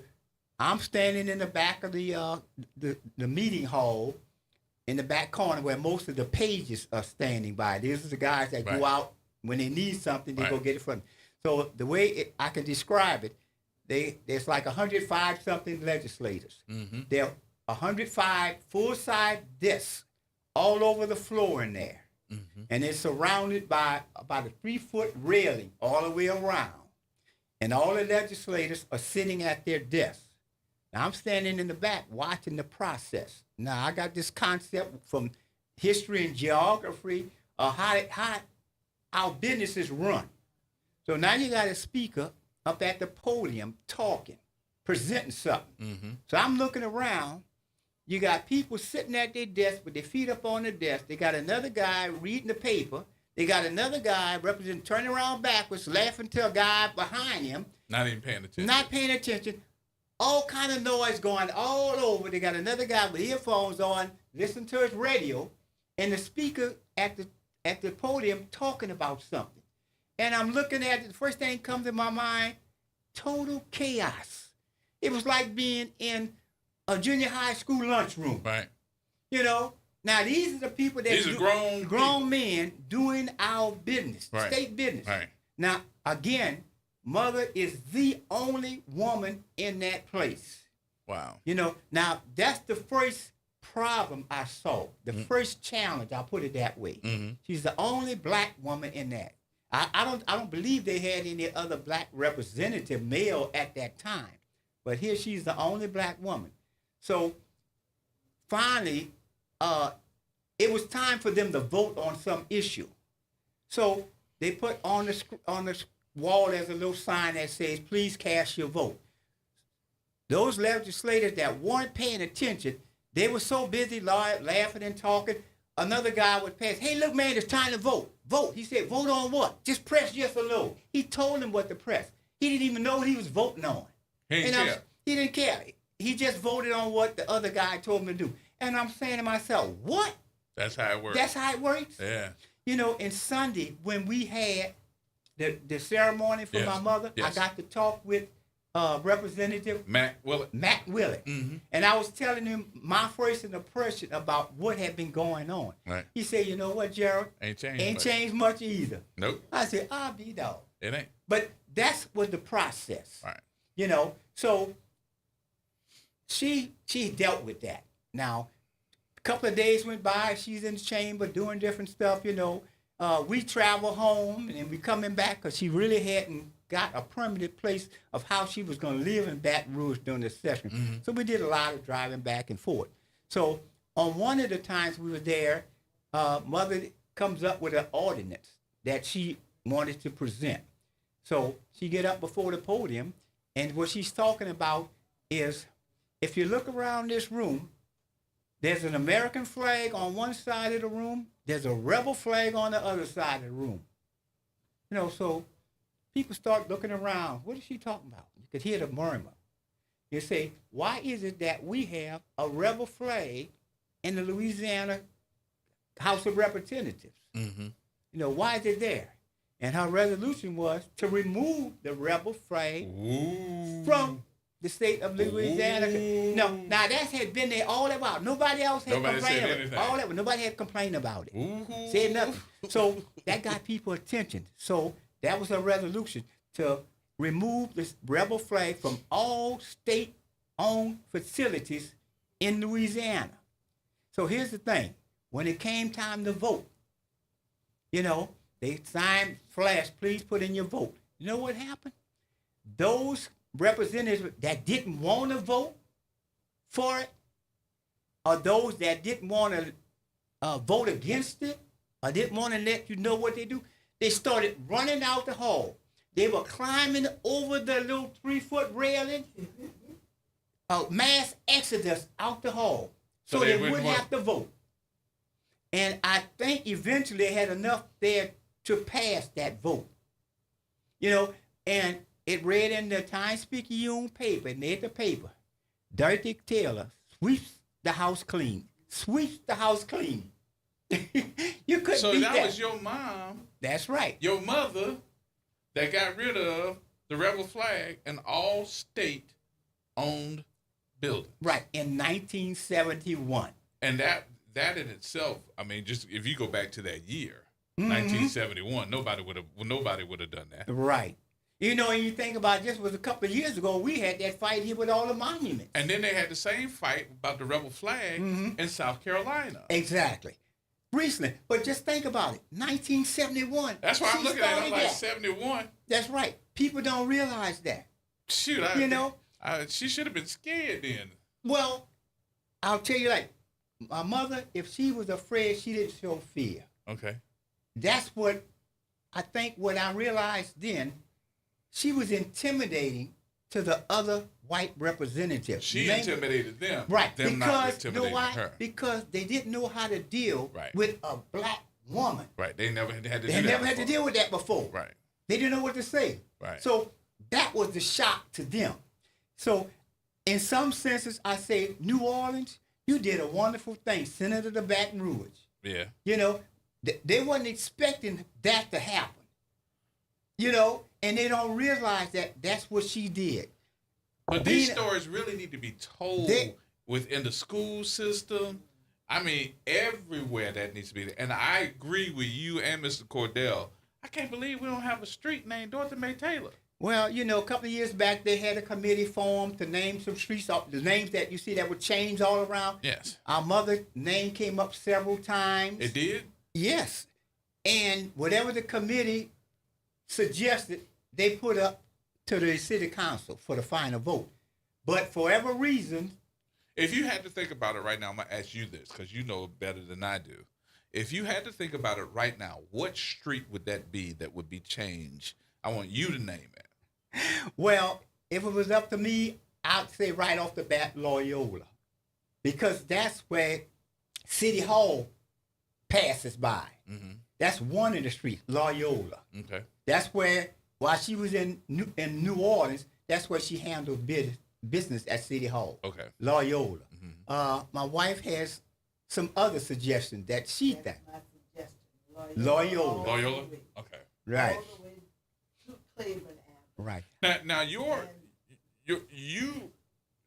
I'm standing in the back of the meeting hall in the back corner where most of the pages are standing by. These are the guys that go out when they need something, they go get it from me. So the way I can describe it, There's like 105 something legislators. Mm-hmm. There are 105 full-size desks all over the floor in there. Mm-hmm. And it's surrounded by about a 3-foot railing all the way around. And all the legislators are sitting at their desks. Now, I'm standing in the back watching the process. Now, I got this concept from history and geography of how our business is run. So now you got a speaker up at the podium talking, presenting something. Mm-hmm. So I'm looking around. You got people sitting at their desk with their feet up on the desk. They got another guy reading the paper. They got another guy representing, turning around backwards, laughing to a guy behind him. Not even paying attention. Not paying attention. All kind of noise going all over. They got another guy with earphones on, listening to his radio, and the speaker at the podium talking about something. And I'm looking at it. The first thing comes to my mind, total chaos. It was like being in a junior high school lunchroom. Right. You know, now these are the people that These are grown men doing our business, Right. state business. Right. Now, again, mother is the only woman in that place. Wow. You know, now that's the first problem I saw, the first challenge, I'll put it that way. Mm-hmm. She's the only black woman in that. I don't believe they had any other black representative male at that time. But here she's the only black woman. So finally, it was time for them to vote on some issue. So they put on the wall there's a little sign that says, please cast your vote. Those legislators that weren't paying attention, they were so busy laughing and talking. Another guy would pass, hey, look, man, it's time to vote. Vote. He said, vote on what? Just press yes or no. He told him what to press. He didn't even know what he was voting on. He didn't care. He didn't care. He just voted on what the other guy told him to do. And I'm saying to myself, what? That's how it works. That's how it works? Yeah. You know, and Sunday, when we had the ceremony for my mother, I got to talk with Representative Matt Willett. Mm-hmm. And I was telling him my first impression about what had been going on. Right. He said, you know what, Gerald? Ain't changed much either. Nope. I said, I'll be dog. It ain't. But that's was the process. Right. You know, so she dealt with that. Now, a couple of days went by, she's in the chamber doing different stuff, you know. We travel home and then we coming back because she really hadn't got a permanent place of how she was going to live in Baton Rouge during the session. Mm-hmm. So we did a lot of driving back and forth. So on one of the times we were there, Mother comes up with an ordinance that she wanted to present. So she get up before the podium, and what she's talking about is, if you look around this room, there's an American flag on one side of the room, there's a rebel flag on the other side of the room. You know, so people start looking around. What is she talking about? You could hear the murmur. You say, why is it that we have a rebel flag in the Louisiana House of Representatives? Mm-hmm. You know, why is it there? And her resolution was to remove the rebel flag from the state of Louisiana. No, now that had been there all that while. Nobody else had complained about it. All that, nobody had complained about it. Said nothing. So that got people attention. So that was a resolution to remove this rebel flag from all state-owned facilities in Louisiana. So here's the thing. When it came time to vote, you know, they signed flash, please put in your vote. You know what happened? Those representatives that didn't want to vote for it, or those that didn't want to vote against it, or didn't want to let you know what they do, they started running out the hall. They were climbing over the little 3-foot railing, a mass exodus out the hall, so they wouldn't have to vote. And I think eventually they had enough there to pass that vote. You know, and it read in the Times-Picayune paper, and there's the paper, Dirty Taylor sweeps the house clean. Sweeps the house clean. You couldn't So beat that that was your mom. That's right. Your mother that got rid of the rebel flag in all state-owned buildings. Right, in 1971. And that in itself, I mean, just if you go back to that year, Mhm. 1971, nobody would have done that. Right. You know, and you think about just was a couple of years ago, we had that fight here with all the monuments. And then they had the same fight about the rebel flag in South Carolina. Exactly. Recently. But just think about it. 1971. That's why I'm looking at it. I'm like, that. 71. That's right. People don't realize that. Shoot, she should have been scared then. Well, I'll tell you like, my mother, if she was afraid, she didn't show fear. Okay. That's what I think what I realized then, she was intimidating to the other white representatives. She intimidated them. Right. Them not Because, you intimidating know why? her. Because they didn't know how to deal with a black woman. Right. They never had to do that. They never had to deal with that before. Right. They didn't know what to say. Right. So that was the shock to them. So in some senses, I say, New Orleans, you did a wonderful thing. Senator to Baton Rouge. Yeah. You know, they wasn't expecting that to happen. You know, and they don't realize that that's what she did. But these stories really need to be told within the school system. I mean, everywhere that needs to be there. And I agree with you and Mr. Cordell. I can't believe we don't have a street named Dorothy Mae Taylor. Well, you know, a couple of years back, they had a committee formed to name some streets, the names that you see that were changed all around. Yes. Our mother's name came up several times. It did? Yes. And whatever the committee suggested, they put up to the city council for the final vote. But for whatever reason... If you had to think about it right now, I'm going to ask you this, because you know better than I do. If you had to think about it right now, what street would that be that would be changed? I want you to name it. Well, if it was up to me, I'd say right off the bat, Loyola. Because that's where City Hall passes by. Mm-hmm. That's one of the streets, Loyola. Okay. That's where, while she was in New Orleans, that's where she handled business at City Hall. Okay. Loyola. Mm-hmm. My wife has some other suggestions that she thinks. Loyola. Loyola? Okay. Right. All the way to Cleveland Avenue. Right. Now you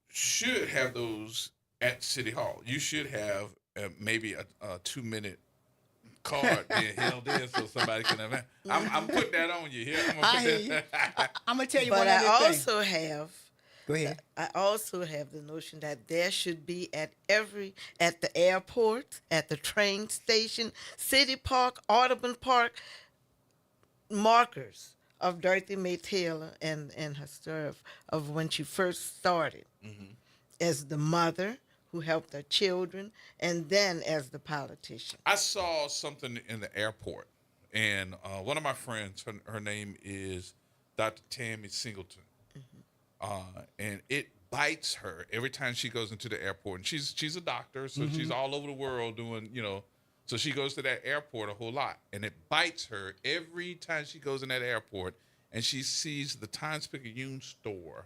should have those at City Hall. You should have maybe a 2-minute card being held in so somebody can have. I'm putting that on you here. I'm gonna tell you but one other I thing. also have. Go ahead. I also have the notion that there should be at the airport, at the train station, City Park, Audubon Park, markers of Dorothy Mae Taylor and her story of when she first started as the mother who helped her children, and then as the politician. I saw something in the airport, and one of my friends, her name is Dr. Tammy Singleton, and it bites her every time she goes into the airport. And she's a doctor, so she's all over the world doing, so she goes to that airport a whole lot, and it bites her every time she goes in that airport, and she sees the Times-Picayune store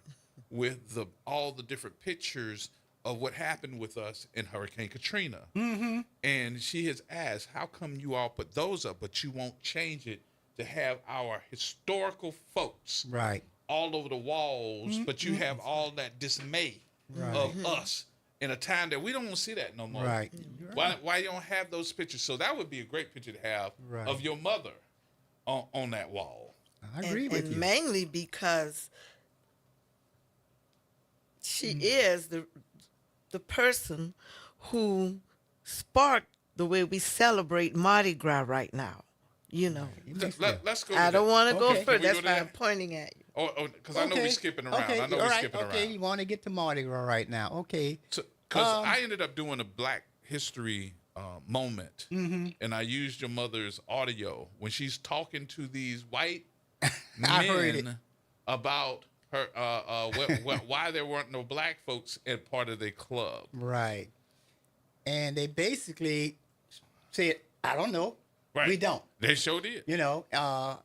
with all the different pictures of what happened with us in Hurricane Katrina. Mm-hmm. And she has asked, how come you all put those up, but you won't change it to have our historical folks right all over the walls, but you have all that dismay of us in a time that we don't want to see that no more. Right. Why you don't have those pictures? So that would be a great picture to have of your mother on that wall. I agree with you. Mainly because she is the person who sparked the way we celebrate Mardi Gras right now. Let's go. I don't want to go further. That's go why I'm pointing at you. Oh, because I know we're skipping around. I know we're skipping around. Okay, you want to get to Mardi Gras right now. Okay. Because I ended up doing a Black History moment, and I used your mother's audio when she's talking to these white men about her why there weren't no black folks at part of their club. Right. And they basically said, I don't know. Right. We don't. They sure did. Well,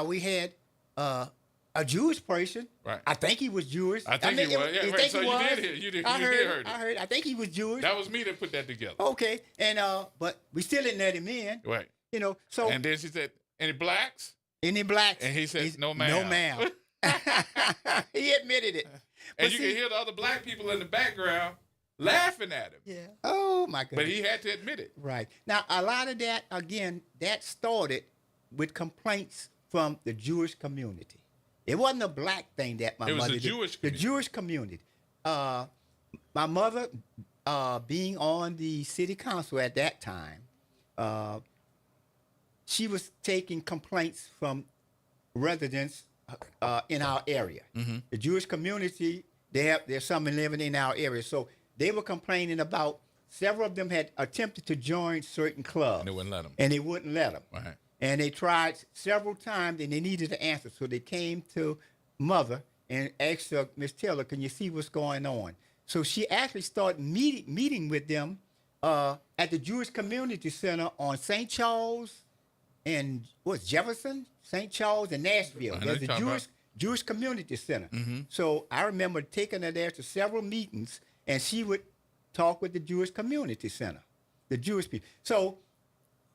we had a Jewish person. Right. I think he was Jewish. I think he was. Yeah, right. So you did hear. You did heard it. I heard. I think he was Jewish. That was me that put that together. Okay. And but we still didn't let him in. Right. So. And then she said, "Any blacks?" Any blacks? And he said, "No, ma'am." No, ma'am. He admitted it. And you can hear the other black people in the background laughing at him. Yeah. Oh my goodness. But he had to admit it. Right. Now a lot of that, again, that started with complaints from the Jewish community. It wasn't a black thing that my It was mother the did. Jewish The Jewish community. My mother, being on the city council at that time, she was taking complaints from residents in our area. Mm-hmm. The Jewish community, there's some living in our area. So they were complaining about, several of them had attempted to join certain clubs. And they wouldn't let them. And they wouldn't let them. Right. And they tried several times, and they needed an answer. So they came to Mother and asked her, Miss Taylor, can you see what's going on? So she actually started meeting with them at the Jewish Community Center on St. Charles and Jefferson, St. Charles, and Nashville. I know There's you're a talking Jewish Community Center. Mm-hmm. So I remember taking her there to several meetings, and she would talk with the Jewish Community Center, the Jewish people. So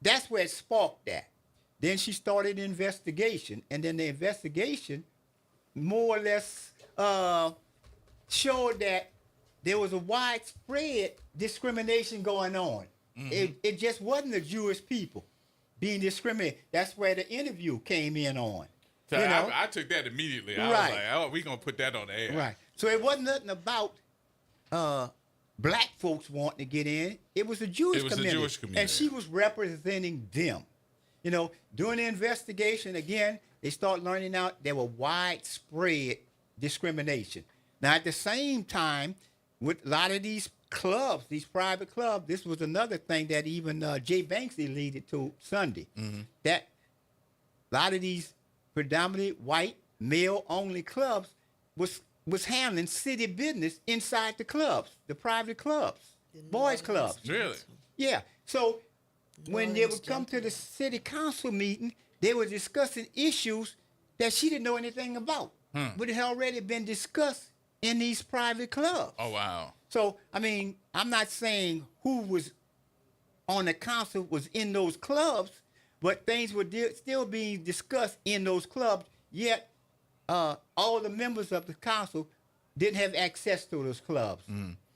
that's where it sparked that. Then she started an investigation, and then the investigation more or less showed that there was a widespread discrimination going on. Mm-hmm. It just wasn't the Jewish people being discriminated. That's where the interview came in on. So You know? I took that immediately. I was Right. like, oh, we're going to put that on the air. Right. So it wasn't nothing about black folks wanting to get in. It was the Jewish It was the community. Jewish community. And she was representing them. You know, during the investigation, again, they start learning out there were widespread discrimination. Now, at the same time, with a lot of these clubs, these private clubs, this was another thing that even Jay Banksy alluded to Sunday, that a lot of these predominantly white, male-only clubs was handling city business inside the clubs, the private clubs, boys clubs. Really? Yeah. So when they would come to the city council meeting, they were discussing issues that she didn't know anything about, but it had already been discussed in these private clubs. Oh, wow. So, I mean, I'm not saying who was on the council was in those clubs, but things were still being discussed in those clubs, yet all the members of the council didn't have access to those clubs.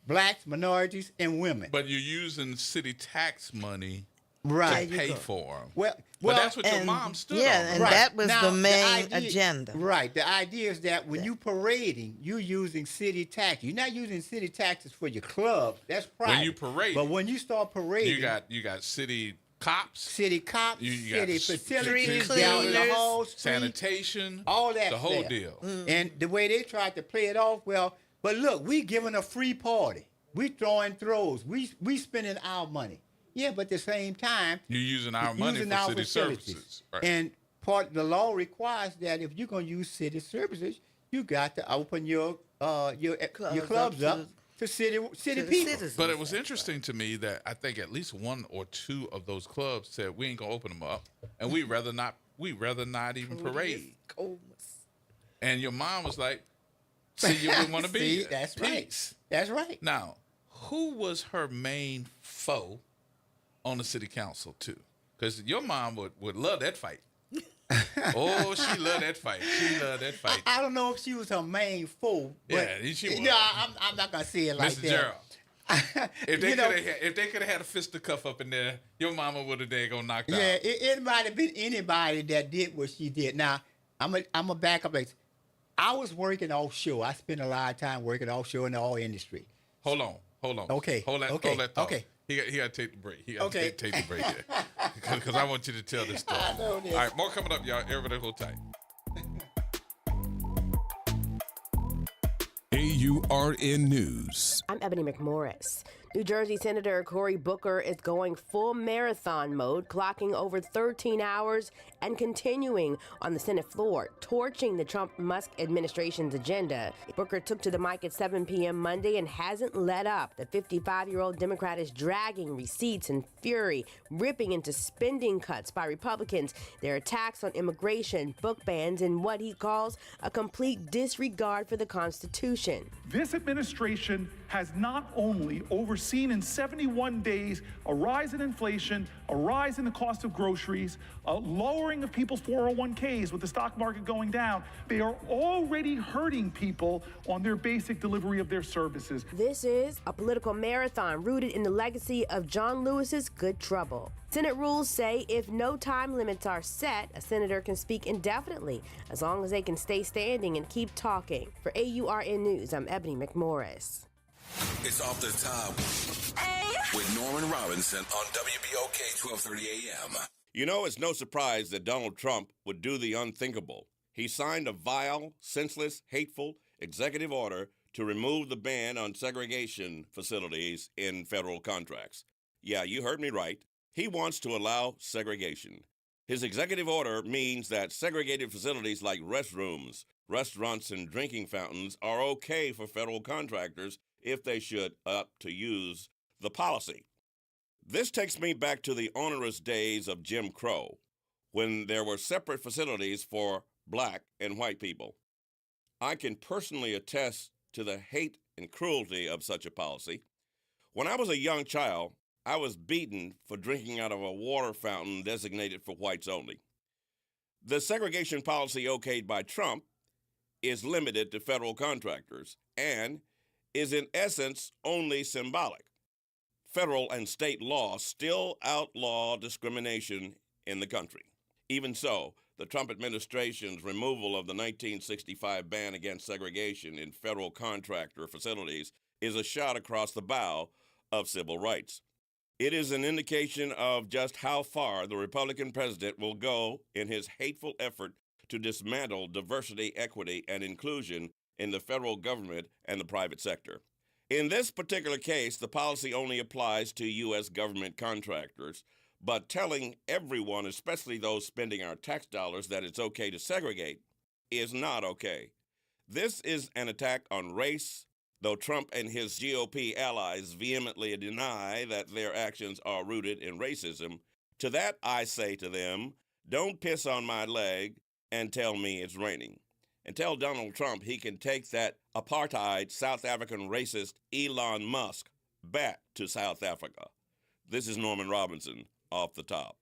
Blacks, minorities, and women. But you're using city tax money Right. to pay for them. Well, but that's what your mom stood on. and that was Now, the the main idea- agenda. Right. The idea is that when you parading, you're using city tax. You're not using city taxes for your clubs. That's private. When you parade, but when you start parading, you got city cops, city cops, you got city facilities, street down in the cleaners, hall, street, sanitation, all that. the whole there. deal. And the way they tried to play it off, well, but look, we giving a free party. We throwing throws. We spending our money. Yeah, but at the same time, You're using our money using for our city facilities. services. Right. And part of the law requires that if you're going to use city services, you got to open your clubs up to city people. But it was interesting to me that I think at least one or two of those clubs said we ain't gonna open them up, and we'd rather not even parade. And your mom was like, "See, you wouldn't want to be See, here. that's Peace." right. That's right. Now, who was her main foe on the city council too? Because your mom would love that fight. Oh, she loved that fight. She loved that fight. I don't know if she was her main foe, but Yeah, she was. no, I'm not gonna say it like Mr. that. Gerald. If they could have had a fisticuff up in there, your mama would have daggone knocked out. Yeah, it might have been anybody that did what she did. Now, I'm a back up. Like, I was working offshore. I spent a lot of time working offshore in the oil industry. Hold on. Okay. Hold that thought. Okay. He got to take the break. He got Okay. to take the break there. Because I want you to tell this story. I know this. All right, more coming up, y'all. Everybody hold tight. AURN News. I'm Ebony McMorris. New Jersey Senator Cory Booker is going full marathon mode, clocking over 13 hours and continuing on the Senate floor, torching the Trump-Musk administration's agenda. Booker took to the mic at 7 p.m. Monday and hasn't let up. The 55-year-old Democrat is dragging receipts and fury, ripping into spending cuts by Republicans, their attacks on immigration, book bans, and what he calls a complete disregard for the Constitution. This administration has not only overseen seen in 71 days a rise in inflation, a rise in the cost of groceries, a lowering of people's 401ks with the stock market going down. They are already hurting people on their basic delivery of their services. This is a political marathon rooted in the legacy of John Lewis's Good Trouble. Senate rules say if no time limits are set, a senator can speak indefinitely as long as they can stay standing and keep talking. For AURN News, I'm Ebony McMorris. It's Off the Top with Norman Robinson on WBOK 1230 AM. You know, it's no surprise that Donald Trump would do the unthinkable. He signed a vile, senseless, hateful executive order to remove the ban on segregation facilities in federal contracts. Yeah, you heard me right. He wants to allow segregation. His executive order means that segregated facilities like restrooms, restaurants, and drinking fountains are okay for federal contractors if they should opt to use the policy. This takes me back to the onerous days of Jim Crow, when there were separate facilities for black and white people. I can personally attest to the hate and cruelty of such a policy. When I was a young child, I was beaten for drinking out of a water fountain designated for whites only. The segregation policy okayed by Trump is limited to federal contractors and is in essence only symbolic. Federal and state law still outlaw discrimination in the country. Even so, the Trump administration's removal of the 1965 ban against segregation in federal contractor facilities is a shot across the bow of civil rights. It is an indication of just how far the Republican president will go in his hateful effort to dismantle diversity, equity, and inclusion in the federal government and the private sector. In this particular case, the policy only applies to U.S. government contractors, but telling everyone, especially those spending our tax dollars, that it's okay to segregate is not okay. This is an attack on race, though Trump and his GOP allies vehemently deny that their actions are rooted in racism. To that I say to them, don't piss on my leg and tell me it's raining. And tell Donald Trump he can take that apartheid South African racist Elon Musk back to South Africa. This is Norman Robinson, Off the Top.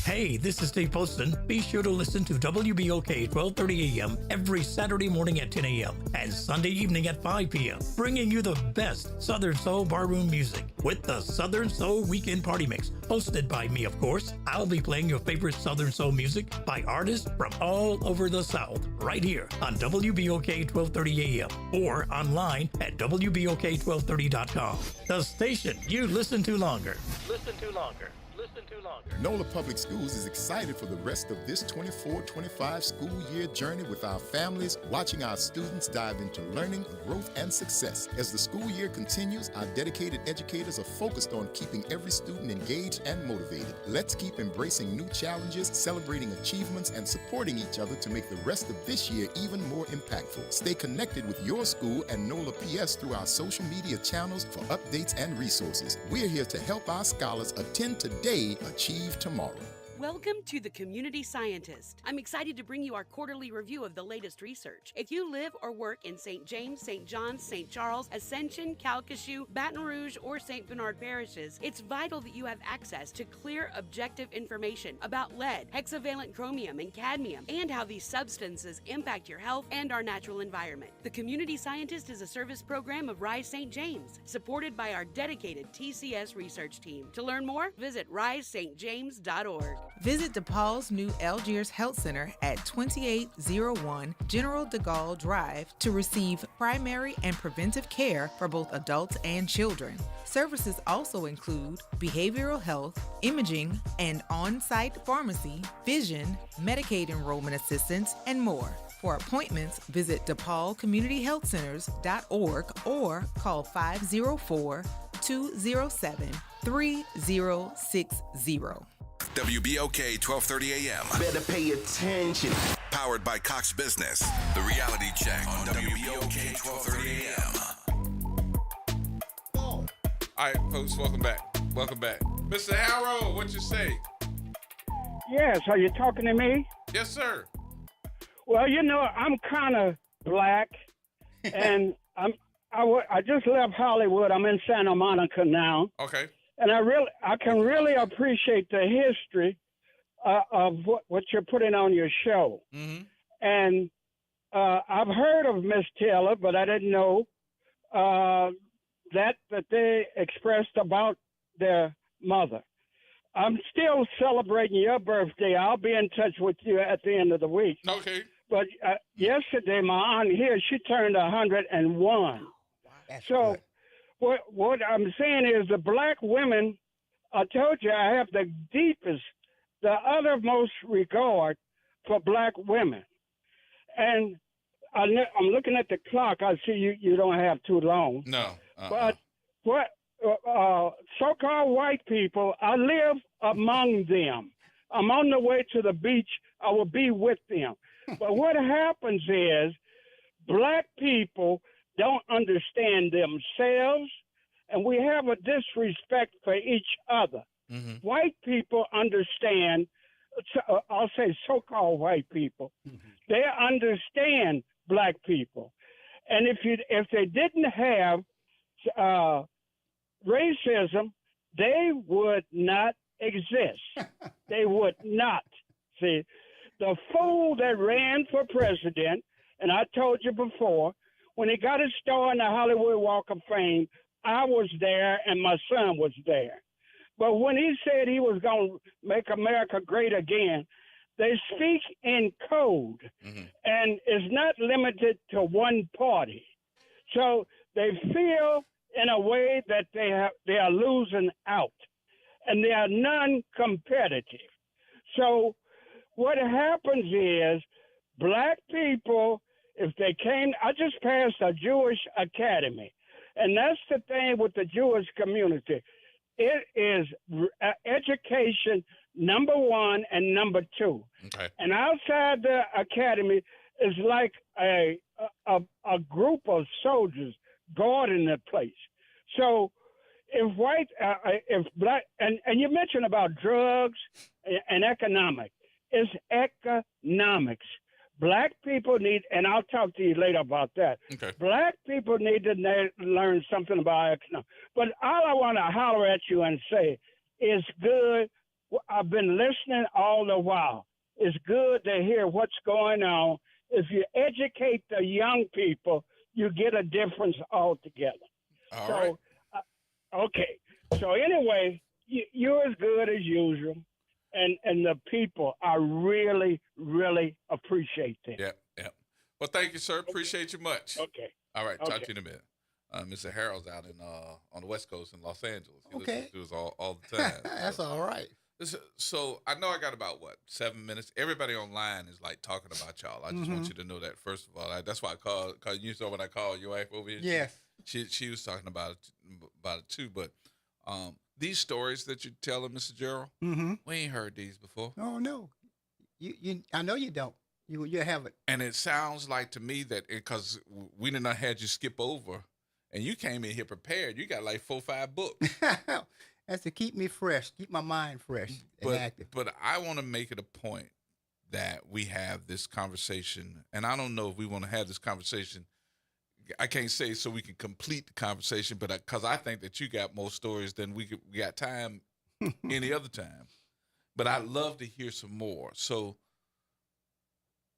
Hey, this is Steve Poston. Be sure to listen to WBOK 1230 AM every Saturday morning at 10 a.m. and Sunday evening at 5 p.m., bringing you the best Southern Soul barroom music with the Southern Soul Weekend Party Mix, hosted by me, of course. I'll be playing your favorite Southern Soul music by artists from all over the South, right here on WBOK 1230 AM or online at WBOK1230.com. The station you listen to longer. Listen to longer. Listen to longer. NOLA Public Schools is excited for the rest of this 24-25 school year journey with our families, watching our students dive into learning, growth, and success. As the school year continues, our dedicated educators are focused on keeping every student engaged and motivated. Let's keep embracing new challenges, celebrating achievements, and supporting each other to make the rest of this year even more impactful. Stay connected with your school and NOLA PS through our social media channels for updates and resources. We're here to help our scholars attend today, achieve tomorrow. Welcome to The Community Scientist. I'm excited to bring you our quarterly review of the latest research. If you live or work in St. James, St. John's, St. Charles, Ascension, Calcasieu, Baton Rouge, or St. Bernard parishes, it's vital that you have access to clear, objective information about lead, hexavalent chromium, and cadmium, and how these substances impact your health and our natural environment. The Community Scientist is a service program of Rise St. James, supported by our dedicated TCS research team. To learn more, visit risestjames.org. Visit DePaul's new Algiers Health Center at 2801 General de Gaulle Drive to receive primary and preventive care for both adults and children. Services also include behavioral health, imaging, and on-site pharmacy, vision, Medicaid enrollment assistance, and more. For appointments, visit DePaulCommunityHealthCenters.org or call 504-207-3060. WBOK 1230 AM. Better pay attention. Powered by Cox Business. The Reality Check on WBOK 1230 AM. All right, folks, welcome back. Welcome back. Mr. Harrow, what you say? Yes, are you talking to me? Yes, sir. Well, you know, I'm kind of black, and I'm I just left Hollywood. I'm in Santa Monica now. Okay. And I can really appreciate the history of what you're putting on your show. Mm-hmm. And I've heard of Miss Taylor, but I didn't know that they expressed about their mother. I'm still celebrating your birthday. I'll be in touch with you at the end of the week. Okay. But yesterday, my aunt here, she turned 101. So what I'm saying is the black women, I told you I have the deepest, the uttermost regard for black women. And I'm looking at the clock. I see you don't have too long. No. But what so-called white people, I live among them. I'm on the way to the beach. I will be with them. But what happens is black people don't understand themselves, and we have a disrespect for each other. Mm-hmm. White people understand, I'll say so-called white people, they understand black people. And if they didn't have racism, they would not exist. They would not. See, the fool that ran for president, and I told you before, when he got his star in the Hollywood Walk of Fame, I was there and my son was there. But when he said he was going to make America great again, they speak in code, and it's not limited to one party. So they feel in a way that they are losing out, and they are non-competitive. So what happens is black people, if they came, I just passed a Jewish academy, and that's the thing with the Jewish community. It is education, number one and number two. Okay. And outside the academy is like a group of soldiers guarding the place. So if if black, and you mentioned about drugs and economics, it's economics. Black people need, and I'll talk to you later about that. Okay. Black people need to learn something about economics. But all I want to holler at you and say, it's good. I've been listening all the while. It's good to hear what's going on. If you educate the young people, you get a difference altogether. All right. Okay. So anyway, you're as good as usual. And the people, I really, really appreciate that. Yeah. Well, thank you, sir. Appreciate you much. Okay. All right. Talk Okay. to you in a minute. Mr. Harold's out on the West Coast in Los Angeles. He Okay. listens to us all the time. That's all right. So I know I got about 7 minutes. Everybody online is like talking about y'all. I just want you to know that first of all. That's why I called. Cause you saw when I called your wife over here. Yes. She was talking about it too. But these stories that you're telling, Mr. Gerald, we ain't heard these before. Oh no, you I know you don't. You haven't. And it sounds like to me that because we did not had you skip over, and you came in here prepared. You got like 4 or 5 books. That's to keep me fresh, keep my mind fresh and active. But I want to make it a point that we have this conversation, and I don't know if we want to have this conversation. I can't say so we can complete the conversation, but because I think that you got more stories than we got time any other time. But I'd love to hear some more. So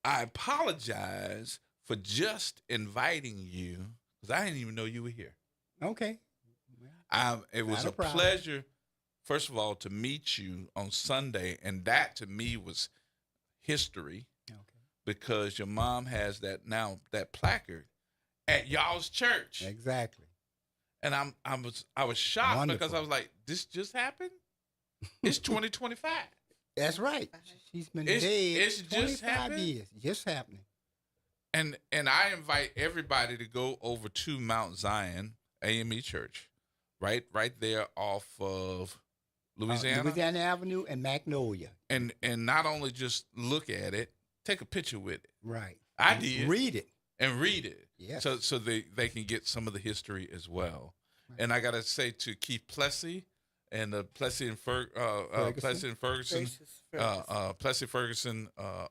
I apologize for just inviting you because I didn't even know you were here. Okay. It was a pleasure, first of all, to meet you on Sunday, and that to me was history because your mom has that placard at y'all's church. Exactly. And I was shocked because I was like, this just happened? It's 2025. That's right. She's been dead. It's 25 just happened. years. Just happening. And I invite everybody to go over to Mount Zion AME Church, right there off of Louisiana. Louisiana Avenue and Magnolia. And not only just look at it, take a picture with it. Right. I did. Read it. And read it. Yes. So they can get some of the history as well. Right. And I got to say to Keith Plessy and the Plessy and Ferguson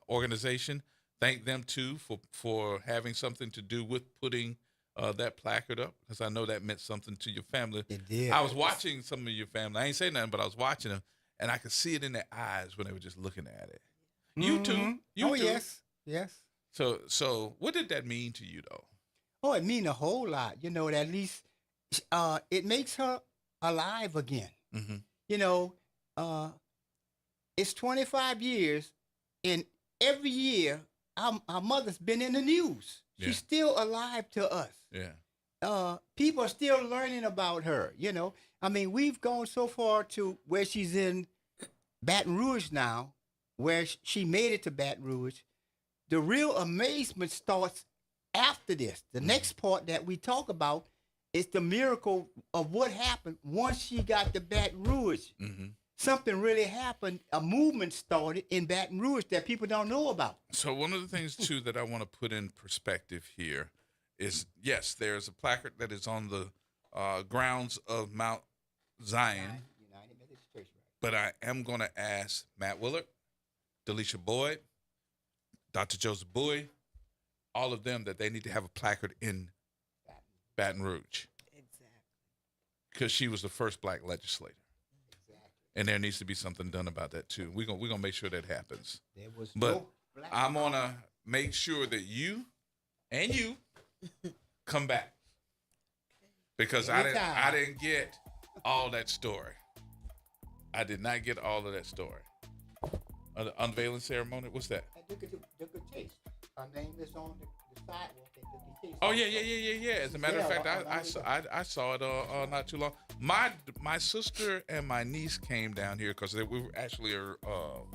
organization, thank them too for having something to do with putting that placard up because I know that meant something to your family. It did. I was watching some of your family. I ain't saying nothing, but I was watching them, and I could see it in their eyes when they were just looking at it. You too. You too. Yes. So what did that mean to you, though? Oh, it mean a whole lot. You know, at least it makes her alive again. Mm-hmm. You know, it's 25 years, and every year our mother's been in the news. She's still alive to us. Yeah. People are still learning about her. You know, I mean, we've gone so far to where she's in Baton Rouge now, where she made it to Baton Rouge. The real amazement starts after this. The next part that we talk about is the miracle of what happened once she got to Baton Rouge. Mm-hmm. Something really happened. A movement started in Baton Rouge that people don't know about. So one of the things, too, that I want to put in perspective here is, yes, there's a placard that is on the grounds of Mount Zion, but I am going to ask Matt Willard, Delisha Boyd, Dr. Joseph Bowie, all of them that they need to have a placard in BatonRouge. Exactly. Because she was the first black legislator. And there needs to be something done about that too. We're gonna make sure that happens. But I'm gonna make sure that you come back because I didn't get all that story. I did not get all of that story. The unveiling ceremony. What's that? Her name is on the sidewalk. Oh yeah. As a matter of fact, I saw it not too long. My sister and my niece came down here because we were actually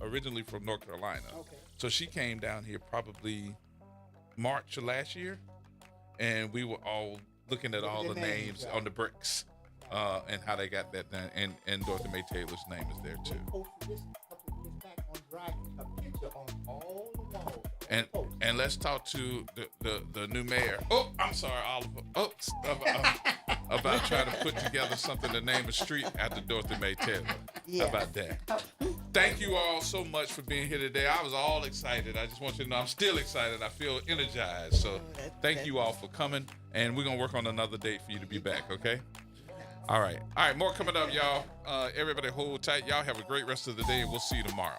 originally from North Carolina. Okay. So she came down here probably March of last year, and we were all looking at all the names on the bricks and how they got that done. And Dorothy Mae Taylor's name is there too. And let's talk to the new mayor. Oh, I'm sorry, Oliver. Oh, about trying to put together something to name a street after Dorothy Mae Taylor. How about that? Thank you all so much for being here today. I was all excited. I just want you to know I'm still excited. I feel energized. So thank you all for coming. And we're going to work on another date for you to be back, okay? All right. More coming up, y'all. Everybody hold tight. Y'all have a great rest of the day, and we'll see you tomorrow.